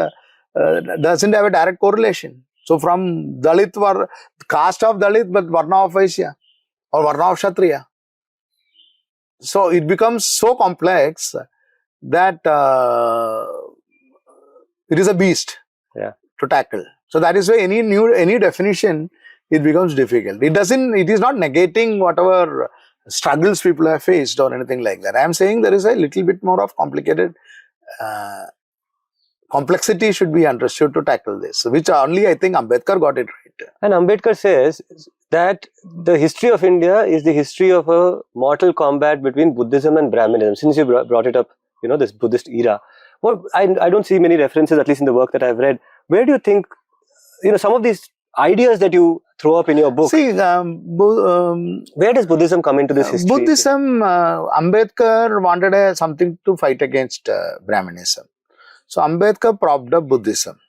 Speaker 7: doesn't have a direct correlation. So from Dalit were caste of Dalit, but Varna of Vaishya or Varna of Kshatriya. So it becomes so complex that it is a beast to tackle. So that is why any definition, it becomes difficult. It is not negating whatever struggles people have faced or anything like that. I am saying there is a little bit more of complicated complexity should be understood to tackle this, which only I think Ambedkar got it right.
Speaker 6: And Ambedkar says that the history of India is the history of a mortal combat between Buddhism and Brahminism. Since you brought it up, this Buddhist era. Well, I don't see many references, at least in the work that I've read. Where do you think, some of these ideas that you throw up in your book?
Speaker 7: See,
Speaker 6: where does Buddhism come into this history?
Speaker 7: Buddhism, Ambedkar wanted something to fight against Brahminism. So Ambedkar propped up Buddhism,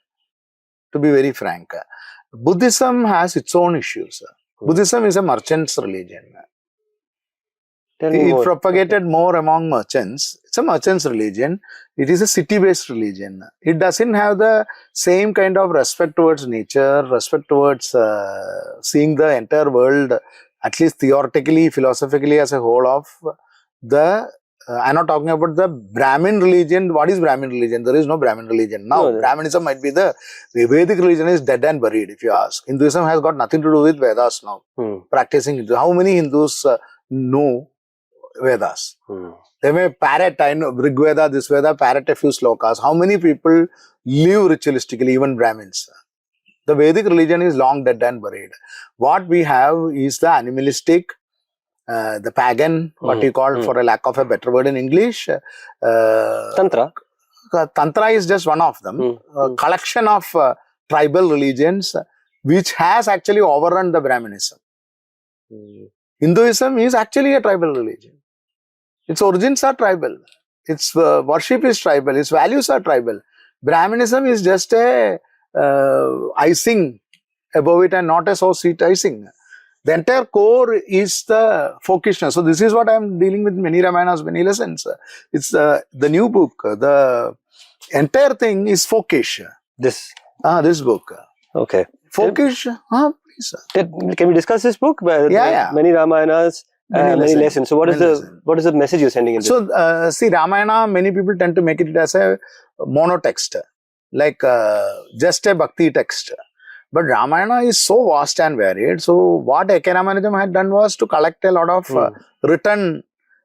Speaker 7: to be very frank. Buddhism has its own issues. Buddhism is a merchant's religion.
Speaker 6: Tell me
Speaker 7: It
Speaker 6: more.
Speaker 7: propagated more among merchants. It's a merchant's religion. It is a city-based religion. It doesn't have the same kind of respect towards nature, respect towards seeing the entire world, at least theoretically, philosophically, as a whole of the. I'm not talking about the Brahmin religion. What is Brahmin religion? There is no Brahmin religion. Now,
Speaker 6: No,
Speaker 7: Brahminism might be the Vedic religion is dead and buried, if you ask. Hinduism has got nothing to do with Vedas now. Practicing Hindu. How many Hindus know Vedas? They may parrot, I know, Rig Veda, this Veda, parrot a few slokas. How many people live ritualistically, even Brahmins? The Vedic religion is long dead and buried. What we have is the animalistic, the pagan, what you call, for a lack of a better word in English.
Speaker 6: Tantra.
Speaker 7: Tantra is just one of them. A collection of tribal religions which has actually overrun the Brahminism. Hinduism is actually a tribal religion. Its origins are tribal. Its worship is tribal. Its values are tribal. Brahminism is just a icing above it and not a so sweet icing. The entire core is the folkishness. So this is what I am dealing with many Ramayanas, many lessons. It's the new book. The entire thing is folkish.
Speaker 6: This
Speaker 7: book.
Speaker 6: okay.
Speaker 7: Folkish. Please.
Speaker 6: Can we discuss this book?
Speaker 7: Yeah.
Speaker 6: Many Ramayanas, many lessons. So what is the message you're sending in this?
Speaker 7: So see, Ramayana, many people tend to make it as a monotext, like just a bhakti text. But Ramayana is so vast and varied. So what A.K. Ramanujan had done was to collect a lot of written,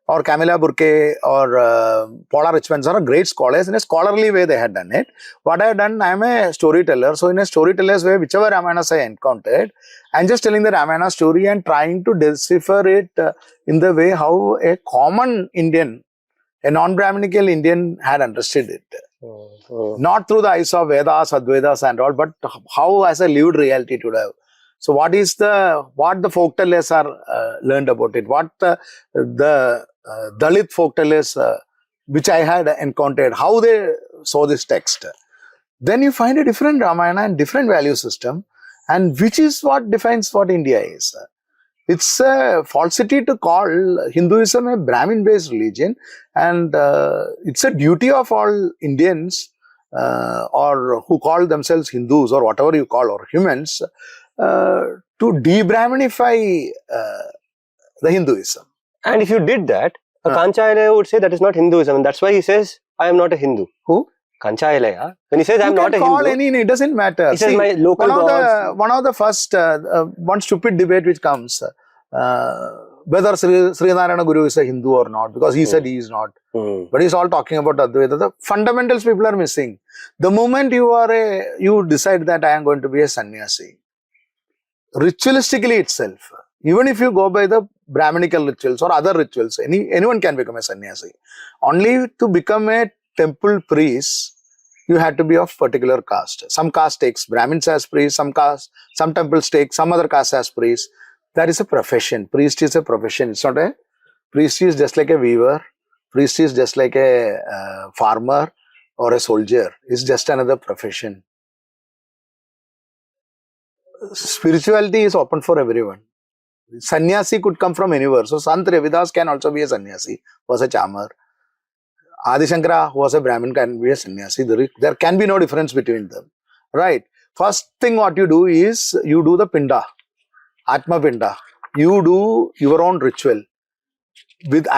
Speaker 7: or Camilla Burke or Paula Richmond are great scholars. In a scholarly way they had done it. What I have done, I am a storyteller. So in a storyteller's way, whichever Ramayanas I encountered, I am just telling the Ramayana story and trying to decipher it in the way how a common Indian, a non-Brahminical Indian had understood it. Not through the eyes of Vedas, Advaitas and all, but how as a lived reality it would have. So what the folk tellers are learned about it, what the Dalit folk tellers which I had encountered, how they saw this text. Then you find a different Ramayana and different value system, and which is what defines what India is. It's a falsity to call Hinduism a Brahmin-based religion, and it's a duty of all Indians or who call themselves Hindus or whatever you call, or humans, to de-Brahminify the Hinduism.
Speaker 6: And if you did that, a Kancha would say that is not Hinduism, and that's why he says, I am not a Hindu.
Speaker 7: Who?
Speaker 6: Kancha when he says I am not a Hindu,
Speaker 7: it doesn't matter.
Speaker 6: He says my local gods.
Speaker 7: One of the first, one stupid debate which comes, whether Sri Narayana Guru is a Hindu or not, because he said he is not. But he's all talking about Advaita. The fundamentals people are missing. The moment you decide that I am going to be a sannyasi, ritualistically itself, even if you go by the Brahminical rituals or other rituals, anyone can become a sannyasi. Only to become a temple priest, you had to be of particular caste. Some caste takes Brahmins as priests, some temples take some other caste as priests. That is a profession. Priest is a profession. It's not a... Priest is just like a weaver. Priest is just like a farmer or a soldier. It's just another profession. Spirituality is open for everyone. Sannyasi could come from anywhere. So Sant Ravidas can also be a sannyasi, was a charmer. Adi Shankara, who was a Brahmin, can be a sannyasi. There can be no difference between them. Right? First thing what you do is, you do the pinda. Atma pinda. You do your own ritual.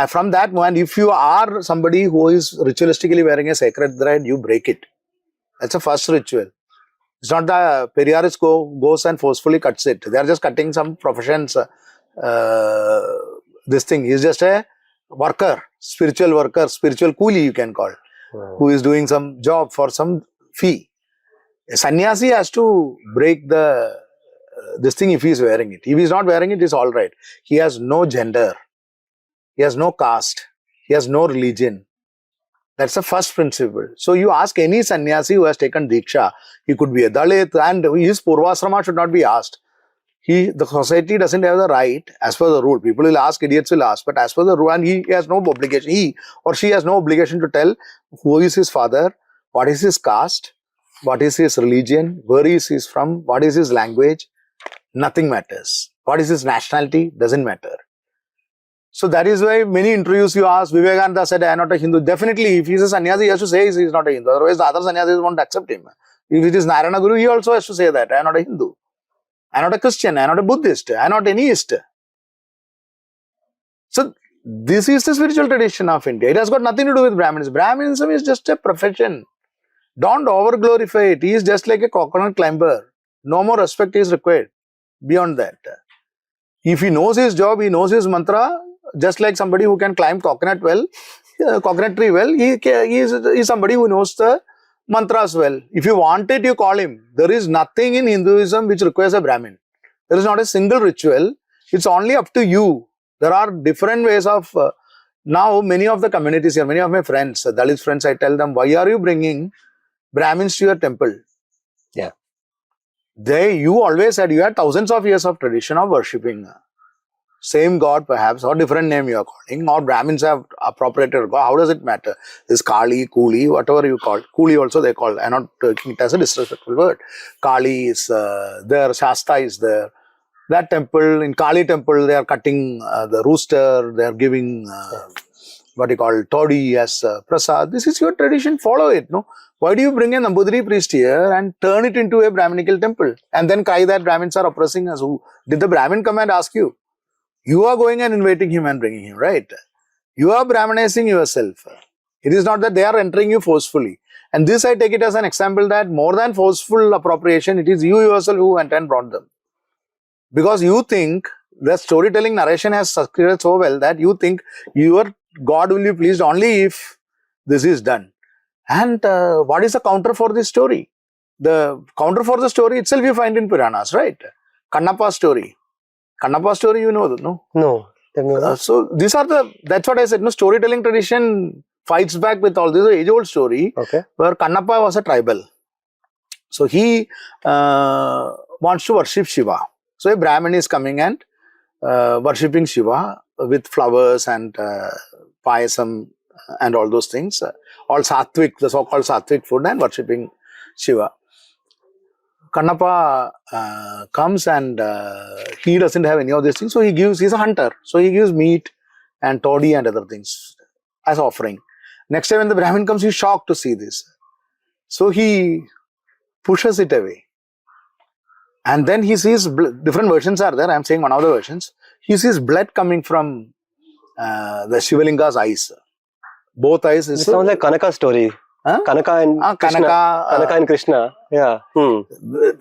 Speaker 7: From that moment, if you are somebody who is ritualistically wearing a sacred thread, you break it. That's the first ritual. It's not the Periyarist goes and forcefully cuts it. They are just cutting some professions. This thing is just a worker, spiritual coolie you can call, who is doing some job for some fee. A sannyasi has to break this thing if he is wearing it. If he is not wearing it, it's all right. He has no gender. He has no caste. He has no religion. That's the first principle. So you ask any sannyasi who has taken Diksha, he could be a Dalit, and his Purvasrama should not be asked. The society doesn't have the right, as per the rule. People will ask, idiots will ask, but as per the rule, and he has no obligation, he or she has no obligation to tell who is his father, what is his caste, what is his religion, where is he from, what is his language. Nothing matters. What is his nationality? Doesn't matter. So that is why many interviews you ask, Vivekananda said, I am not a Hindu. Definitely, if he is a sannyasi, he has to say he is not a Hindu. Otherwise, the other sannyasis won't accept him. If it is Narayana Guru, he also has to say that, I am not a Hindu. I am not a Christian, I am not a Buddhist, I am not an atheist. So, this is the spiritual tradition of India. It has got nothing to do with Brahminism. Brahminism is just a profession. Don't over-glorify it. He is just like a coconut climber. No more respect is required beyond that. If he knows his job, he knows his mantra, just like somebody who can climb coconut tree well, he is somebody who knows the mantras well. If you want it, you call him. There is nothing in Hinduism which requires a Brahmin. There is not a single ritual. It's only up to you. There are different ways of, now many of the communities here, many of my friends, Dalit friends, I tell them, why are you bringing Brahmins to your temple?
Speaker 6: Yeah.
Speaker 7: You always said you had thousands of years of tradition of worshipping same god perhaps, or different name you are calling, or Brahmins have appropriated god. How does it matter? This Kali, Kuli, whatever you call. Kuli also they call. I'm not taking it as a disrespectful word. Kali is there, Shasta is there. That temple, in Kali temple, they are cutting the rooster, they are giving what you call toddy as prasad. This is your tradition, follow it. No, why do you bring a Nambudiri priest here and turn it into a Brahminical temple and then cry that Brahmins are oppressing us? Who did the Brahmin come and ask you? You are going and inviting him and bringing him, right? You are Brahmanizing yourself. It is not that they are entering you forcefully. And this I take it as an example that more than forceful appropriation, it is you yourself who went and brought them. Because you think the storytelling narration has succeeded so well that you think your God will be pleased only if this is done. And what is the counter for this story? The counter for the story itself you find in Puranas, right? Kannappa story. Kannappa story, you know, no?
Speaker 6: No.
Speaker 7: So these are that's what I said, no, storytelling tradition fights back with all this age-old story,
Speaker 6: Okay.
Speaker 7: where Kannappa was a tribal. So he wants to worship Shiva. So a Brahmin is coming and worshipping Shiva with flowers and payasam and all those things, all sattvic, the so-called sattvic food, and worshipping Shiva. Kannappa comes and he doesn't have any of these things, so he's a hunter, so he gives meat and toddy and other things as offering. Next time when the Brahmin comes, he's shocked to see this. So he pushes it away. And then he sees, different versions are there, I am saying one of the versions, he sees blood coming from the Shivalinga's eyes. Both eyes.
Speaker 6: It sounds like Kanaka story.
Speaker 7: Huh?
Speaker 6: Kanaka and Krishna. Kanaka and Krishna. Yeah.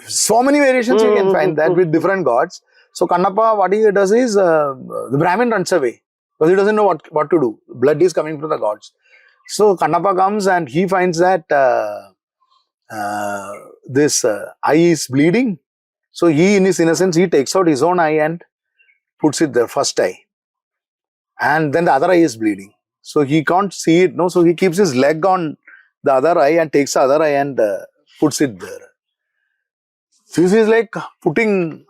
Speaker 7: So many variations you can find that with different gods. So Kannappa, what he does is, the Brahmin runs away because he doesn't know what to do. Blood is coming from the gods. So Kannappa comes and he finds that this eye is bleeding. So he, in his innocence, he takes out his own eye and puts it there, first eye. And then the other eye is bleeding. So he can't see it, no? So he keeps his leg on the other eye and takes the other eye and puts it there. This is like putting,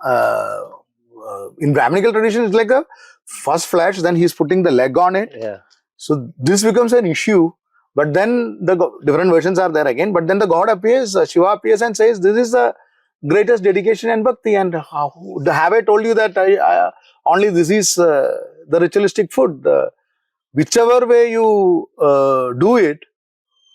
Speaker 7: in Brahminical tradition, it's like a first flash, then he's putting the leg on it.
Speaker 6: Yeah.
Speaker 7: So this becomes an issue. But then the different versions are there again. But then the god appears, Shiva appears and says, this is the greatest dedication and bhakti. And have I told you that only this is the ritualistic food? Whichever way you do it,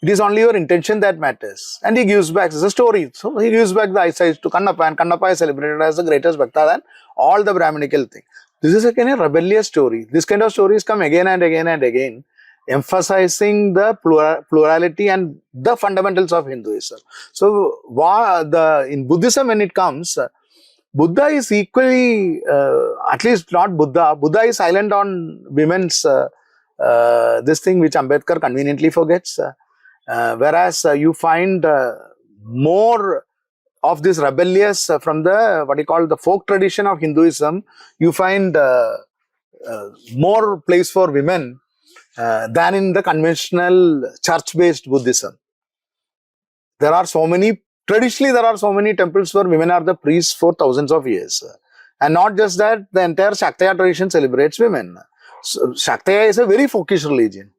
Speaker 7: it is only your intention that matters. And he gives back, it's a story. So he gives back the eyesight to Kannappa, and Kannappa is celebrated as the greatest bhakta than all the Brahminical thing. This is a kind of rebellious story. This kind of stories come again and again and again, emphasizing the plurality and the fundamentals of Hinduism. So in Buddhism, when it comes, Buddha is equally, at least not Buddha. Buddha is silent on women's this thing which Ambedkar conveniently forgets. Whereas you find more of this rebellious from the what you call the folk tradition of Hinduism, you find more place for women than in the conventional church-based Buddhism. There are so many, traditionally there are so many temples where women are the priests for thousands of years. And not just that, the entire Shaktaya tradition celebrates women. So, Shaktaya is a very folkish religion.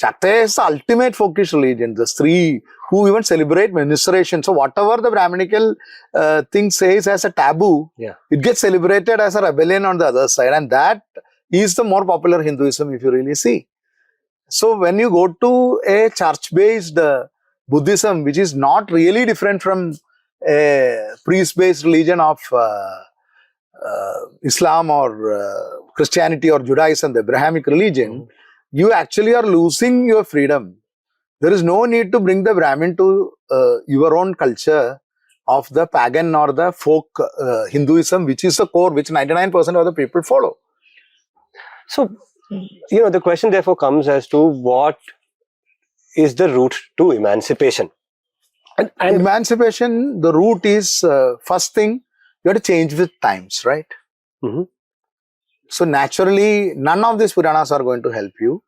Speaker 7: Shatria is the ultimate folkish religion, the Stree who even celebrate menstruation. So whatever the Brahminical thing says as a taboo, it gets celebrated as a rebellion on the other side. And that is the more popular Hinduism if you really see. So when you go to a church-based Buddhism, which is not really different from a priest-based religion of Islam or Christianity or Judaism, the Abrahamic religion, you actually are losing your freedom. There is no need to bring the Brahmin to your own culture of the pagan or the folk Hinduism, which is the core, which 99% of the people follow.
Speaker 6: So, the question therefore comes as to what is the route to emancipation? And
Speaker 7: Emancipation, the route is first thing, you have to change with times, right? So naturally, none of these Puranas are going to help you,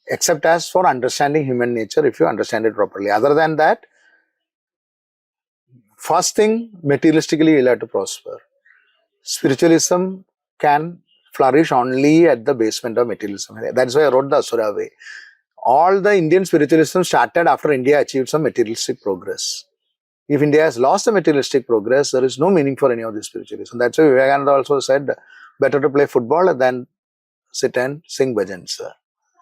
Speaker 7: except as for understanding human nature, if you understand it properly. Other than that, first thing, materialistically you'll have to prosper. Spiritualism can flourish only at the basement of materialism. That's why I wrote the Asura way. All the Indian spiritualism started after India achieved some materialistic progress. If India has lost the materialistic progress, there is no meaning for any of this spiritualism. That's why Vivekananda also said, better to play football than sit and sing bhajans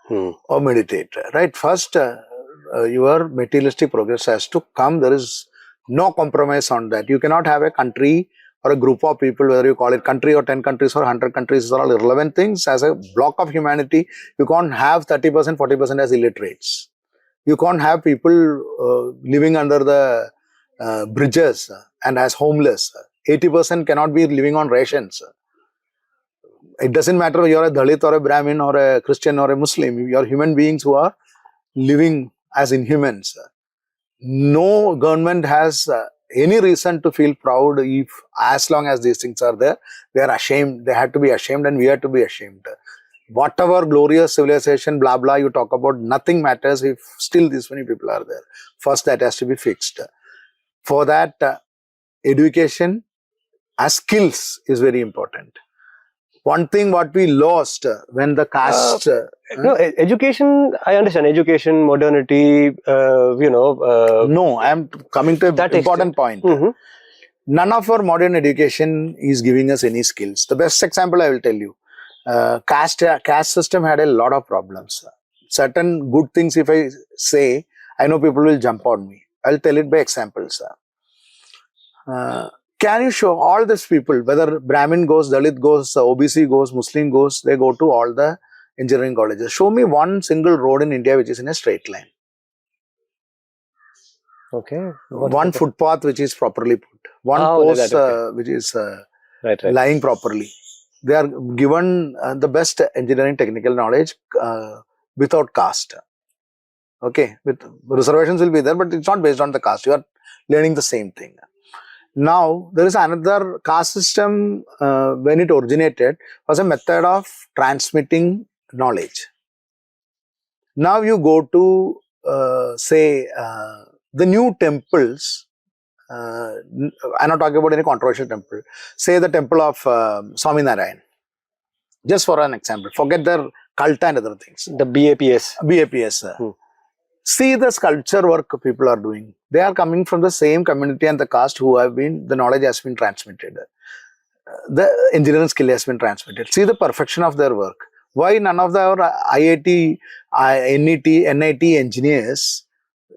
Speaker 7: or meditate. Right? First, your materialistic progress has to come. There is no compromise on that. You cannot have a country or a group of people, whether you call it country or 10 countries or 100 countries, these are all irrelevant things. As a block of humanity, you can't have 30%, 40% as illiterates. You can't have people living under the bridges and as homeless. 80% cannot be living on rations. It doesn't matter if you're a Dalit or a Brahmin or a Christian or a Muslim. You're human beings who are living as inhumans. No government has any reason to feel proud if, as long as these things are there, they are ashamed. They have to be ashamed and we have to be ashamed. Whatever glorious civilization, blah, blah, you talk about, nothing matters if still this many people are there. First, that has to be fixed. For that, education as skills is very important. One thing what we lost when the caste...
Speaker 6: education, I understand. Education, modernity,
Speaker 7: No, I am coming to an important point. None of our modern education is giving us any skills. The best example I will tell you. Caste system had a lot of problems. Certain good things if I say, I know people will jump on me. I'll tell it by examples. Can you show all these people, whether Brahmin goes, Dalit goes, OBC goes, Muslim goes, they go to all the engineering colleges. Show me one single road in India which is in a straight line.
Speaker 6: Okay.
Speaker 7: One footpath which is properly put. One post which is lying properly. They are given the best engineering technical knowledge without caste. Okay, with reservations will be there, but it's not based on the caste. You are learning the same thing. Now, there is another caste system when it originated was a method of transmitting knowledge. Now you go to say the new temples. I'm not talking about any controversial temple. Say the temple of Swaminarayan. Just for an example. Forget their cult and other things.
Speaker 6: The BAPS.
Speaker 7: BAPS. See the sculpture work people are doing. They are coming from the same community and the caste who have been, the knowledge has been transmitted. The engineering skill has been transmitted. See the perfection of their work. Why none of our IIT, NIT engineers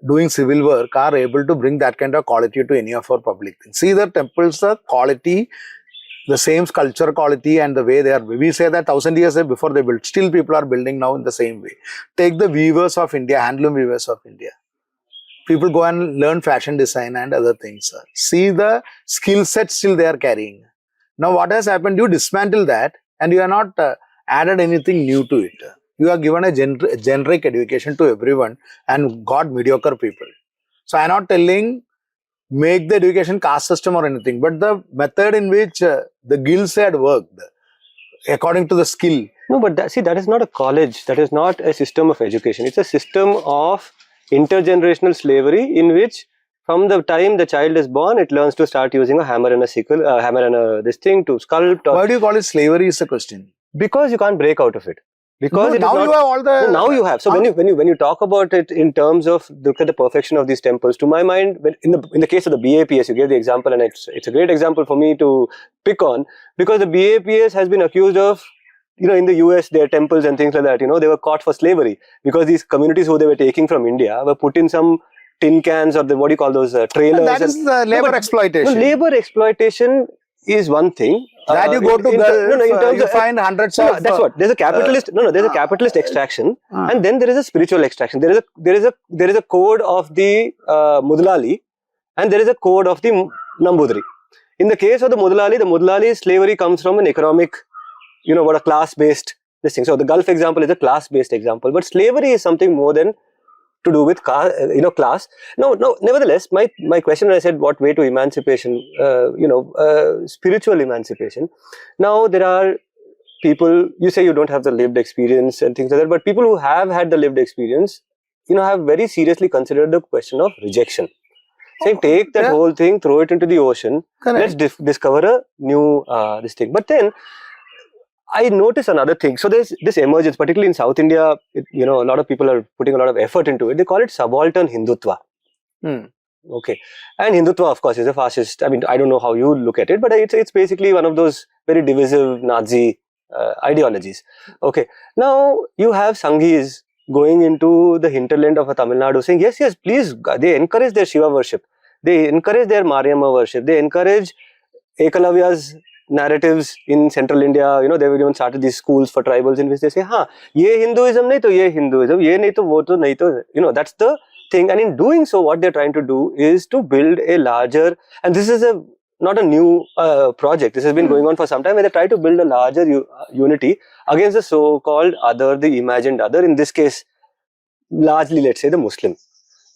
Speaker 7: doing civil work are able to bring that kind of quality to any of our public things? See the temples, the quality, the same sculpture quality and the way they are. We say that 1,000 years before they built. Still people are building now in the same way. Take the weavers of India, handloom weavers of India. People go and learn fashion design and other things. See the skill set still they are carrying. Now what has happened? You dismantle that and you are not added anything new to it. You are given a generic education to everyone and got mediocre people. So I am not telling make the education caste system or anything, but the method in which the guilds had worked according to the skill.
Speaker 6: No, but that is not a college. That is not a system of education. It's a system of intergenerational slavery in which from the time the child is born, it learns to start using a hammer and a sickle, hammer and this thing to sculpt.
Speaker 7: Why do you call it slavery is the question?
Speaker 6: Because you can't break out of it. Because
Speaker 7: no, now you have all the...
Speaker 6: No, now you have. So when you talk about it in terms of look at the perfection of these temples, to my mind, in the case of the BAPS, you gave the example and it's a great example for me to pick on because the BAPS has been accused of in the US, their temples and things like that, they were caught for slavery because these communities who they were taking from India were put in some tin cans or what do you call those trailers.
Speaker 7: And that is the labor exploitation.
Speaker 6: No, labor exploitation is one thing.
Speaker 7: That you go to Gulf, you find hundreds of.
Speaker 6: That's what. There's a capitalist. There's a capitalist extraction, and then there is a spiritual extraction. There is a code of the Mudlali, and there is a code of the Nambudri. In the case of the Mudlali slavery comes from an economic, what a class-based this thing. So the Gulf example is a class-based example, but slavery is something more than to do with class. No, nevertheless, my question when I said what way to emancipation, spiritual emancipation. Now there are people, you say you don't have the lived experience and things like that, but people who have had the lived experience, have very seriously considered the question of rejection. Saying take that whole thing, throw it into the ocean, let's discover a new this thing. But then I notice another thing. So there's this emergence, particularly in South India, a lot of people are putting a lot of effort into it. They call it subaltern Hindutva. Okay. And Hindutva, of course, is a fascist. I mean, I don't know how you look at it, but it's basically one of those very divisive Nazi ideologies. Okay. Now, you have Sanghis going into the hinterland of Tamil Nadu saying, yes, please, they encourage their Shiva worship. They encourage their Mariamma worship. They encourage Ekalavya's narratives in central India. They've even started these schools for tribals in which they say, ye Hinduism nahi to ye Hinduism, ye nahi to wo to nahi to, that's the thing. And in doing so, what they're trying to do is to build a larger, and this is not a new project. This has been going on for some time, where they try to build a larger unity against the so-called other, the imagined other, in this case, largely, let's say, the Muslim.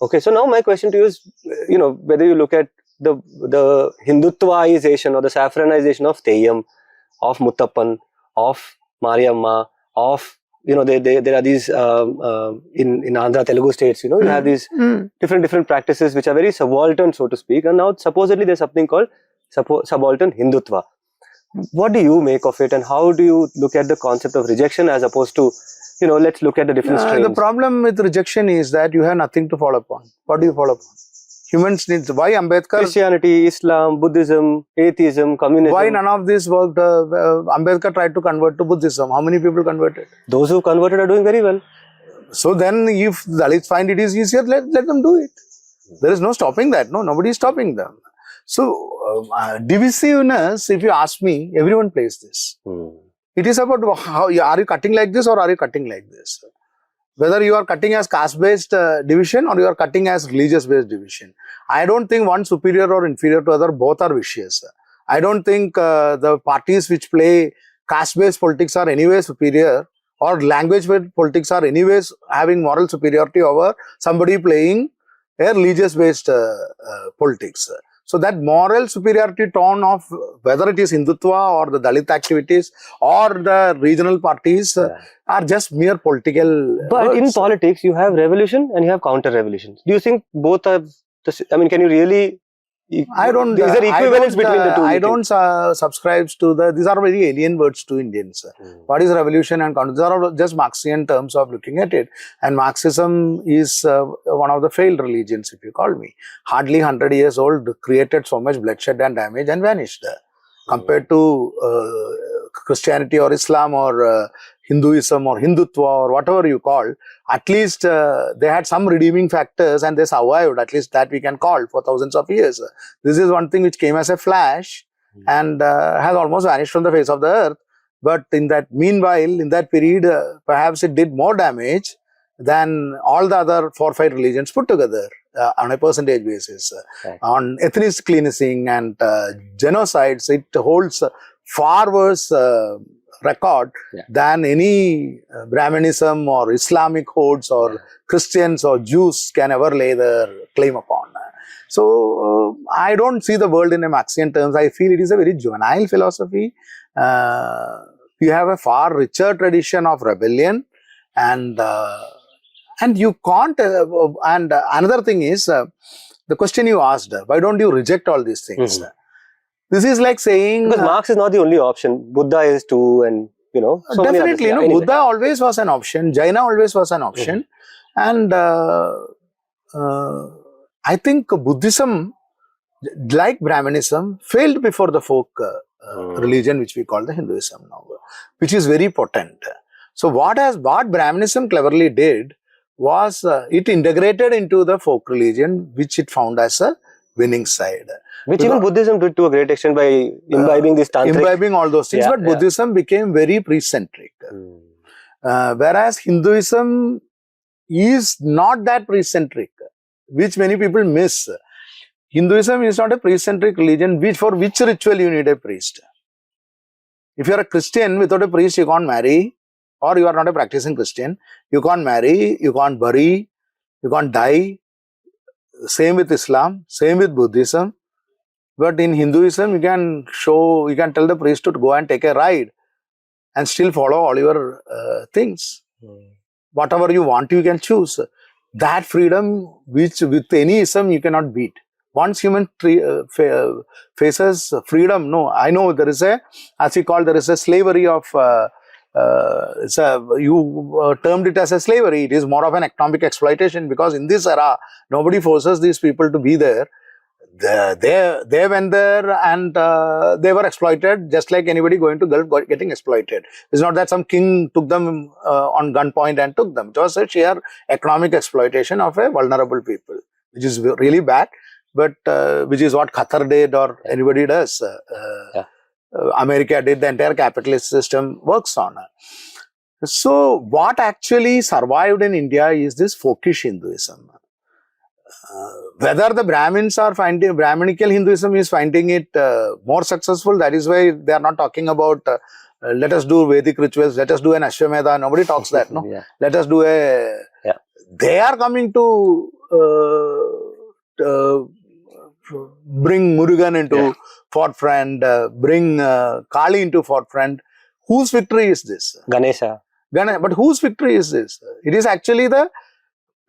Speaker 6: Okay, so now my question to you is, whether you look at the Hindutvaization or the saffronization of Theyyam, of Muttappan, of Mariamma, of, there are these, in Andhra, Telugu states, you have these different practices which are very subaltern, so to speak. And now supposedly there's something called subaltern Hindutva. What do you make of it, and how do you look at the concept of rejection as opposed to, let's look at the different strains?
Speaker 7: The problem with rejection is that you have nothing to fall upon. What do you fall upon? Humans need, why Ambedkar?
Speaker 6: Christianity, Islam, Buddhism, atheism, communism.
Speaker 7: Why none of this worked? Ambedkar tried to convert to Buddhism. How many people converted?
Speaker 6: Those who converted are doing very well.
Speaker 7: So then if Dalits find it is easier, let them do it. There is no stopping that. No, nobody is stopping them. So divisiveness, if you ask me, everyone plays this. It is about how, are you cutting like this or are you cutting like this? Whether you are cutting as caste-based division or you are cutting as religious-based division. I don't think one superior or inferior to other, both are vicious. I don't think the parties which play caste-based politics are anyway superior, or language-based politics are anyways having moral superiority over somebody playing a religious-based politics. So that moral superiority tone of whether it is Hindutva or the Dalit activities or the regional parties are just mere political
Speaker 6: But
Speaker 7: words.
Speaker 6: In politics, you have revolution and you have counter-revolutions. Do you think both are, can you really...
Speaker 7: I don't.
Speaker 6: Is there equivalence between the two?
Speaker 7: I don't subscribe to these are very alien words to Indians. What is revolution and counter? These are just Marxian terms of looking at it. And Marxism is one of the failed religions, if you call me. Hardly 100 years old, created so much bloodshed and damage and vanished. Compared to Christianity or Islam or Hinduism or Hindutva or whatever you call, at least they had some redeeming factors and they survived, at least that we can call, for thousands of years. This is one thing which came as a flash and has almost vanished from the face of the earth. But in that meanwhile, in that period, perhaps it did more damage than all the other 4 or 5 religions put together on a percentage basis. On ethnic cleansing and genocides, it holds far worse record than any Brahminism or Islamic hordes or Christians or Jews can ever lay their claim upon. So I don't see the world in a Marxian terms. I feel it is a very juvenile philosophy. We have a far richer tradition of rebellion, and you can't. And another thing is the question you asked: why don't you reject all these things? This is like saying...
Speaker 6: Because Marx is not the only option. Buddha is too, and so
Speaker 7: definitely,
Speaker 6: anyway.
Speaker 7: Buddha always was an option. Jaina always was an option. And I think Buddhism, like Brahminism, failed before the folk religion, which we call the Hinduism now. which is very potent. So what Brahminism cleverly did was it integrated into the folk religion, which it found as a winning side.
Speaker 6: Which even Buddhism did to a great extent by imbibing this tantric.
Speaker 7: Imbibing all those things, but Buddhism became very priest-centric. Whereas Hinduism is not that priest-centric, which many people miss. Hinduism is not a priest-centric religion, for which ritual you need a priest. If you are a Christian, without a priest you can't marry, or you are not a practicing Christian, you can't marry, you can't bury, you can't die. Same with Islam, same with Buddhism. But in Hinduism, you can tell the priest to go and take a ride and still follow all your things. Whatever you want, you can choose. That freedom, which with any ism you cannot beat. Once human faces freedom, no, I know there is a slavery of, you termed it as a slavery. It is more of an economic exploitation, because in this era, nobody forces these people to be there. They went there and they were exploited just like anybody going to Gulf getting exploited. It's not that some king took them on gunpoint and took them. It was a sheer economic exploitation of a vulnerable people, which is really bad, but which is what Qatar did or anybody does. America did, the entire capitalist system works on. So what actually survived in India is this folkish Hinduism. Whether the Brahmins are finding, Brahminical Hinduism is finding it more successful, that is why they are not talking about let us do Vedic rituals, let us do an Ashwamedha, nobody talks that, no? Let us do a... They are coming to bring Murugan into forefront, bring Kali into forefront. Whose victory is this?
Speaker 6: Ganesha.
Speaker 7: But whose victory is this? It is actually the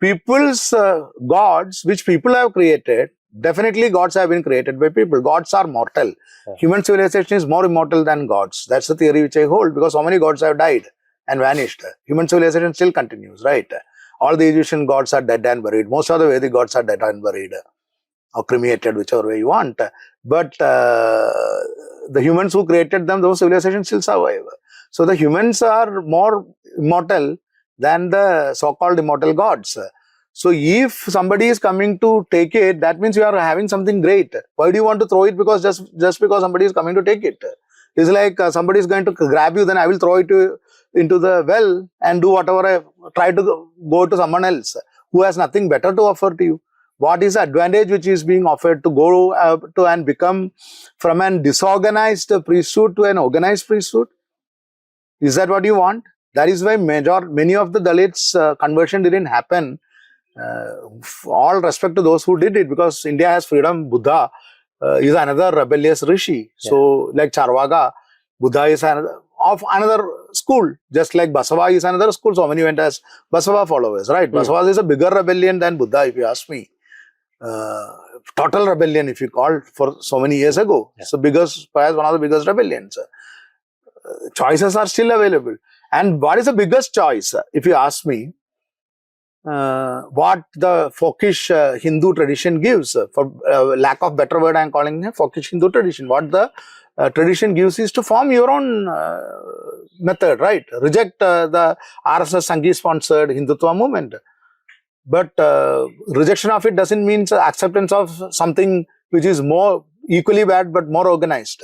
Speaker 7: people's gods, which people have created. Definitely gods have been created by people. Gods are mortal. Human civilization is more immortal than gods. That's the theory which I hold, because so many gods have died and vanished. Human civilization still continues, right? All the Egyptian gods are dead and buried. Most of the Vedic gods are dead and buried, or cremated, whichever way you want. But the humans who created them, those civilizations still survive. So the humans are more immortal than the so-called immortal gods. So if somebody is coming to take it, that means you are having something great. Why do you want to throw it? Because just because somebody is coming to take it. It's like somebody is going to grab you, then I will throw it into the well and do whatever I try to go to someone else who has nothing better to offer to you. What is the advantage which is being offered to go to and become from an disorganized priesthood to an organized priesthood? Is that what you want? That is why many of the Dalits conversion didn't happen. All respect to those who did it, because India has freedom. Buddha is another rebellious rishi. So like Charvaga, Buddha is another school. Just like Basava is another school. So many went as Basava followers, right? Basava is a bigger rebellion than Buddha, if you ask me. Total rebellion, if you call, for so many years ago. So perhaps one of the biggest rebellions. Choices are still available. And what is the biggest choice, if you ask me? What the folkish Hindu tradition gives, for lack of better word I am calling it folkish Hindu tradition. What the tradition gives is to form your own method, right? Reject the RSS Sanghi sponsored Hindutva movement. But rejection of it doesn't mean acceptance of something which is more equally bad but more organized.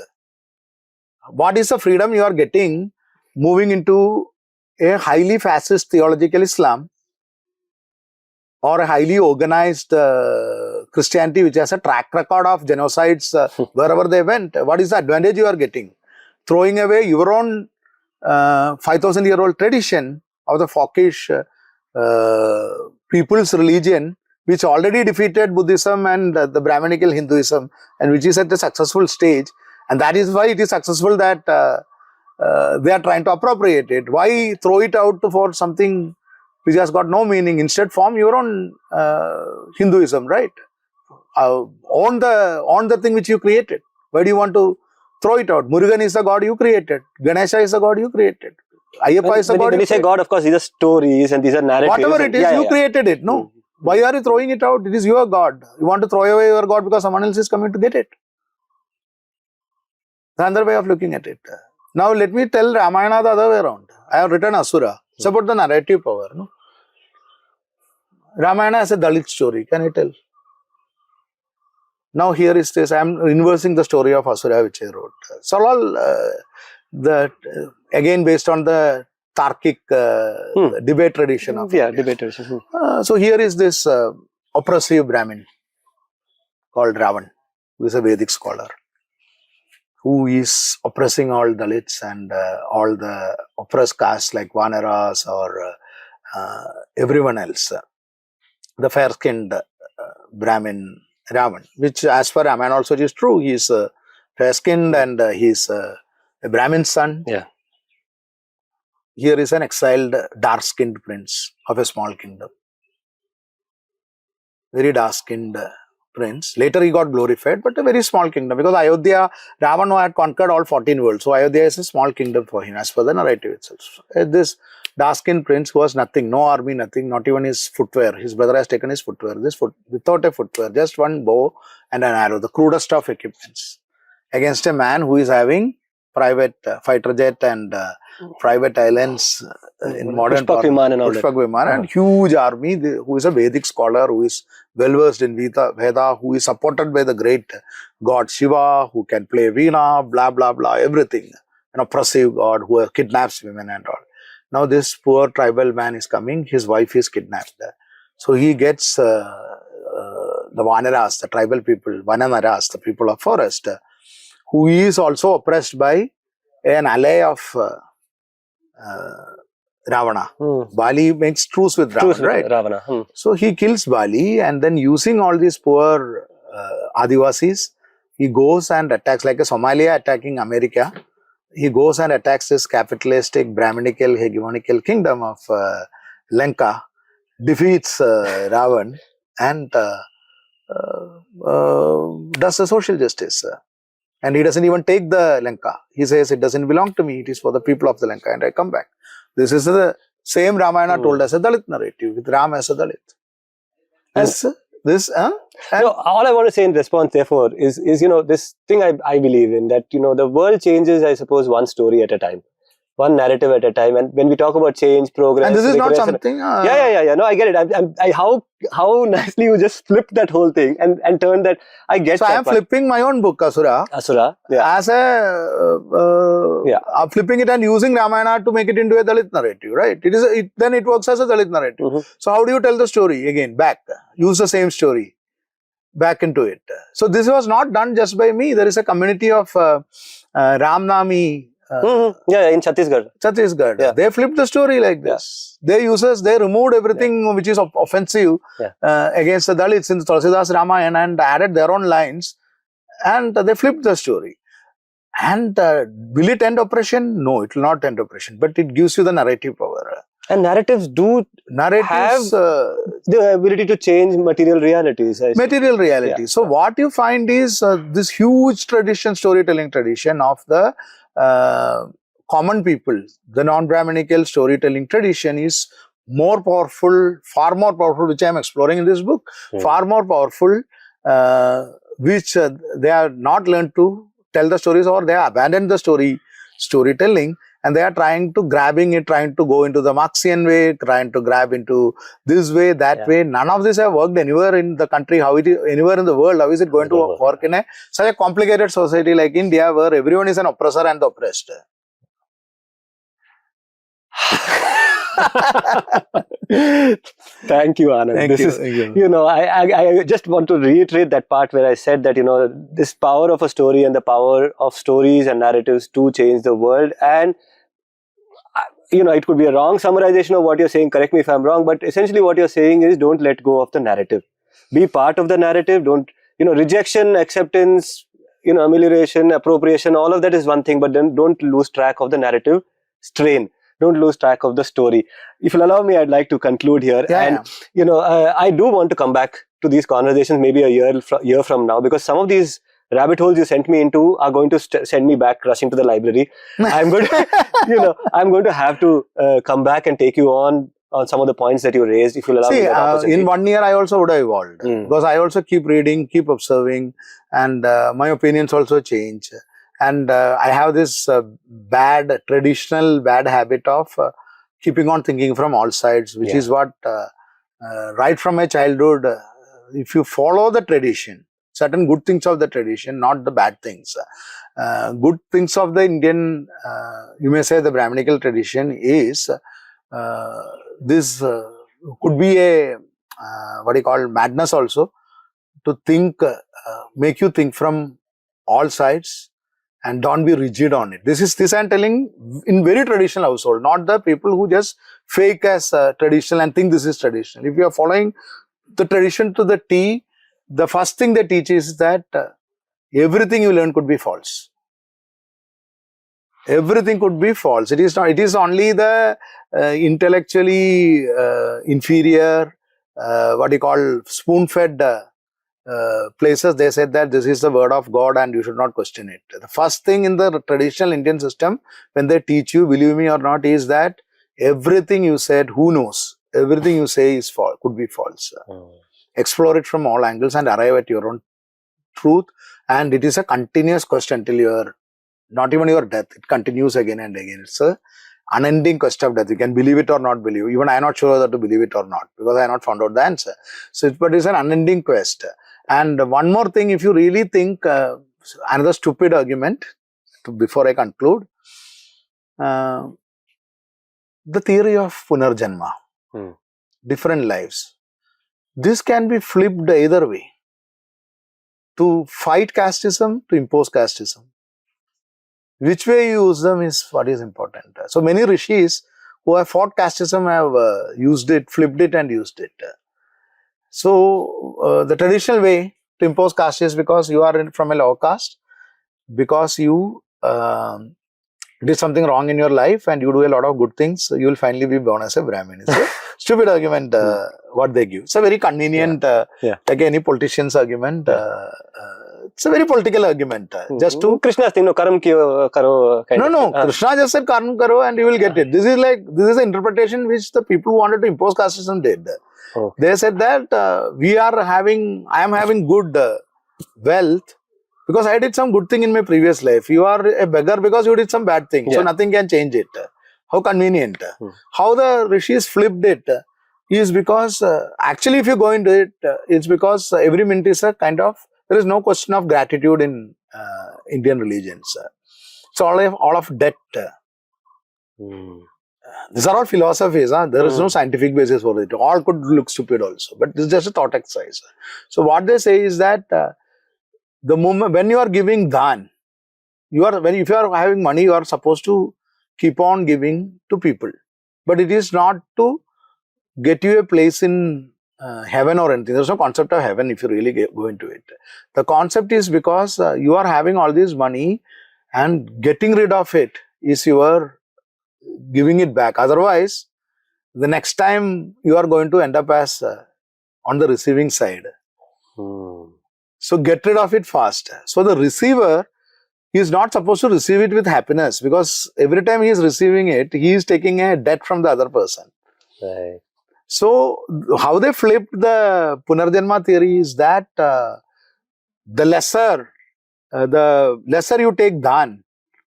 Speaker 7: What is the freedom you are getting moving into a highly fascist theological Islam or a highly organized Christianity which has a track record of genocides wherever they went? What is the advantage you are getting? Throwing away your own 5,000-year-old tradition of the folkish people's religion, which already defeated Buddhism and the Brahminical Hinduism, and which is at a successful stage. And that is why it is successful that they are trying to appropriate it. Why throw it out for something which has got no meaning? Instead, form your own Hinduism, right? Own the thing which you created. Why do you want to throw it out? Murugan is the god you created. Ganesha is the god you created. Ayyappa is the god.
Speaker 6: When you say God, of course, these are stories and these are narratives.
Speaker 7: Whatever it is, you created it. No. Why are you throwing it out? It is your god. You want to throw away your god because someone else is coming to get it. The other way of looking at it. Now let me tell Ramayana the other way around. I have written Asura. It's about the narrative power. No? Ramayana is a Dalit story. Can I tell? Now here is this. I am inversing the story of Asura which I wrote. So all again based on the Tarkic debate tradition of India.
Speaker 6: debate tradition.
Speaker 7: So here is this oppressive Brahmin called Ravan, who is a Vedic scholar, who is oppressing all Dalits and all the oppressed castes like Vanaras or everyone else. The fair-skinned Brahmin Ravan, which as per Ramayana also is true. He is fair-skinned and he is a Brahmin son.
Speaker 6: Yeah.
Speaker 7: Here is an exiled dark-skinned prince of a small kingdom. Very dark-skinned prince. Later he got glorified, but a very small kingdom, because Aayodhya, Ravana had conquered all 14 worlds. So Aayodhya is a small kingdom for him as per the narrative itself. This dark-skinned prince who has nothing, no army, nothing, not even his footwear. His brother has taken his footwear. Without a footwear, just one bow and an arrow, the crudest of equipments, against a man who is having private fighter jet and private islands in modern
Speaker 6: Pushpak Viman and all that.
Speaker 7: Pushpak Viman and huge army, who is a Vedic scholar, who is well versed in Veda, who is supported by the great god Shiva, who can play Veena, blah blah blah, everything. An oppressive god who kidnaps women and all. Now this poor tribal man is coming, his wife is kidnapped. So he gets the Vanaras, the tribal people, Vanamaras, the people of forest, who is also oppressed by an ally of Ravana. Bali makes truce with Ravana, right?
Speaker 6: Ravana.
Speaker 7: So he kills Bali, and then using all these poor Adivasis, he goes and attacks, like a Somalia attacking America. He goes and attacks this capitalistic, Brahminical, hegemonical kingdom of Lanka, defeats Ravan, and does the social justice. And he doesn't even take the Lanka. He says, it doesn't belong to me, it is for the people of the Lanka, and I come back. This is the same Ramayana told as a Dalit narrative, with Ram as a Dalit.
Speaker 6: No, all I want to say in response, therefore, is this thing I believe in, that the world changes, I suppose, one story at a time, one narrative at a time. And when we talk about change, progress,
Speaker 7: and this is not something.
Speaker 6: Yeah. No, I get it. How nicely you just flipped that whole thing and turned that. I get.
Speaker 7: So I am flipping my own book, Asura.
Speaker 6: Yeah.
Speaker 7: As I'm flipping it and using Ramayana to make it into a Dalit narrative, right? Then it works as a Dalit narrative. So how do you tell the story again? Back, use the same story, back into it. So this was not done just by me. There is a community of Ramnami.
Speaker 6: In
Speaker 7: Chhattisgarh.
Speaker 6: Yeah.
Speaker 7: They flipped the story like this. They removed everything which is offensive against the Dalits in Tulsidas Ramayana and added their own lines, and they flipped the story. And will it end oppression? No, it will not end oppression, but it gives you the narrative power.
Speaker 6: And narratives have the ability to change material realities.
Speaker 7: So what you find is this huge storytelling tradition of the common people, the non-Brahminical storytelling tradition is more powerful, far more powerful, which I am exploring in this book, far more powerful, which they have not learned to tell the stories, or they have abandoned the storytelling, and they are trying to go into the Marxian way, trying to grab into this way, that way. None of this have worked anywhere in the country, anywhere in the world. How is it going to work in such a complicated society like India, where everyone is an oppressor and the oppressed?
Speaker 6: Thank you, Anand.
Speaker 7: Thank you.
Speaker 6: I just want to reiterate that part where I said that, this power of a story and the power of stories and narratives to change the world. And, it could be a wrong summarization of what you're saying. Correct me if I'm wrong, but essentially what you're saying is don't let go of the narrative. Be part of the narrative. Don't, rejection, acceptance, amelioration, appropriation, all of that is one thing, but then don't lose track of the narrative strain. Don't lose track of the story. If you'll allow me, I'd like to conclude here. I do want to come back to these conversations maybe a year from now, because some of these rabbit holes you sent me into are going to send me back rushing to the library. I'm going to, I'm going to have to come back and take you on some of the points that you raised, if you'll allow me that opportunity.
Speaker 7: In 1 year, I also would have evolved, because I also keep reading, keep observing, and my opinions also change. And I have this traditional bad habit of keeping on thinking from all sides, which is what right from my childhood, if you follow the tradition, certain good things of the tradition, not the bad things. Good things of the Indian, you may say the Brahminical tradition is this could be a what you call madness also, to think, make you think from all sides and don't be rigid on it. This I'm telling in very traditional household, not the people who just fake as traditional and think this is traditional. If you are following the tradition to the T, the first thing they teach is that everything you learn could be false. Everything could be false. It is not. It is only the intellectually inferior, what you call spoon-fed places. They said that this is the word of God and you should not question it. The first thing in the traditional Indian system, when they teach you, believe me or not, is that everything you said, who knows? Everything you say is false, could be false. Explore it from all angles and arrive at your own truth. And it is a continuous quest until your, not even your death. It continues again and again. It's a unending quest of death. You can believe it or not believe. Even I am not sure whether to believe it or not, because I have not found out the answer. So, but it's an unending quest. And one more thing, if you really think, another stupid argument, before I conclude, the theory of Punarjanma, different lives. This can be flipped either way. To fight casteism, to impose casteism. Which way you use them is what is important. So many rishis who have fought casteism have used it, flipped it and used it. So the traditional way to impose caste is because you are from a lower caste, because you did something wrong in your life and you do a lot of good things, you will finally be born as a Brahmin. It's a stupid argument what they give. It's a very convenient, like any politician's argument. It's a very political argument. Just to
Speaker 6: Krishna thing, no, karam karo kind of.
Speaker 7: No, Krishna just said karam karo and you will get it. This is the interpretation which the people who wanted to impose casteism did. They said that I am having good wealth because I did some good thing in my previous life. You are a beggar because you did some bad thing. So nothing can change it. How convenient. How the rishis flipped it is because actually if you go into it, it's because every minute is a kind of, there is no question of gratitude in Indian religions. It's all of debt. These are all philosophies. There is no scientific basis for it. All could look stupid also. But this is just a thought exercise. So what they say is that the moment when you are giving dhan, if you are having money, you are supposed to keep on giving to people. But it is not to get you a place in heaven or anything. There is no concept of heaven if you really go into it. The concept is because you are having all this money and getting rid of it is your giving it back. Otherwise, the next time you are going to end up as on the receiving side. So get rid of it fast. So the receiver, he is not supposed to receive it with happiness, because every time he is receiving it, he is taking a debt from the other person.
Speaker 6: Right.
Speaker 7: So how they flipped the Punarjanma theory is that the lesser you take dhan,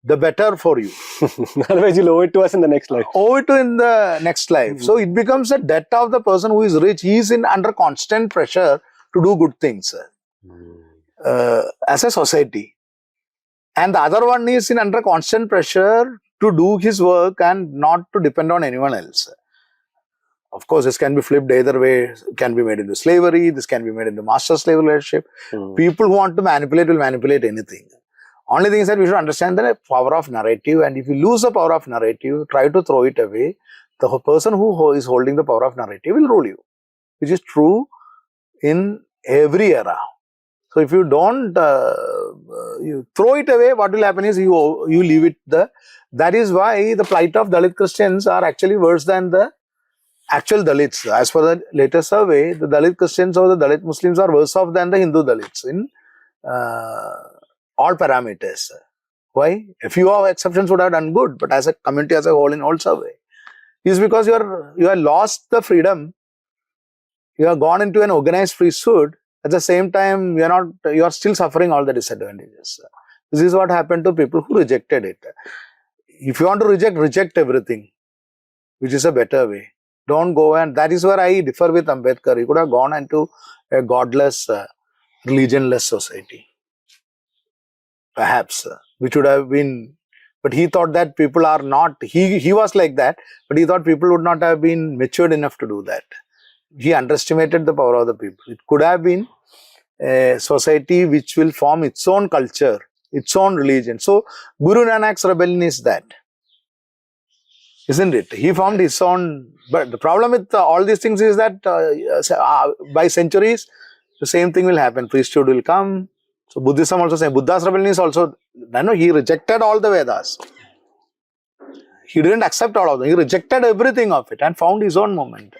Speaker 7: the better for you.
Speaker 6: Otherwise, you'll owe it to us in the next life.
Speaker 7: Owe it to in the next life. So it becomes a debt of the person who is rich. He is under constant pressure to do good things as a society. And the other one is under constant pressure to do his work and not to depend on anyone else. Of course, this can be flipped either way. It can be made into slavery. This can be made into master-slave relationship. People who want to manipulate will manipulate anything. Only thing is that we should understand the power of narrative, and if you lose the power of narrative, try to throw it away. The person who is holding the power of narrative will rule you, which is true in every era. So if you don't you throw it away, what will happen is you leave it there. That is why the plight of Dalit Christians are actually worse than the actual Dalits. As per the latest survey, the Dalit Christians or the Dalit Muslims are worse off than the Hindu Dalits in all parameters. Why? A few of exceptions would have done good, but as a community as a whole in all survey, is because you have lost the freedom. You have gone into an organized priesthood. At the same time, you are still suffering all the disadvantages. This is what happened to people who rejected it. If you want to reject everything, which is a better way. Don't go, and that is where I differ with Ambedkar. He could have gone into a godless, religionless society. Perhaps, which would have been, but he thought that people are not, he was like that, but he thought people would not have been matured enough to do that. He underestimated the power of the people. It could have been a society which will form its own culture, its own religion. So, Guru Nanak's rebellion is that. Isn't it? He formed his own, but the problem with all these things is that by centuries, the same thing will happen. Priesthood will come. So Buddhism also saying, Buddha's rebellion is also, he rejected all the Vedas. He didn't accept all of them. He rejected everything of it and found his own movement.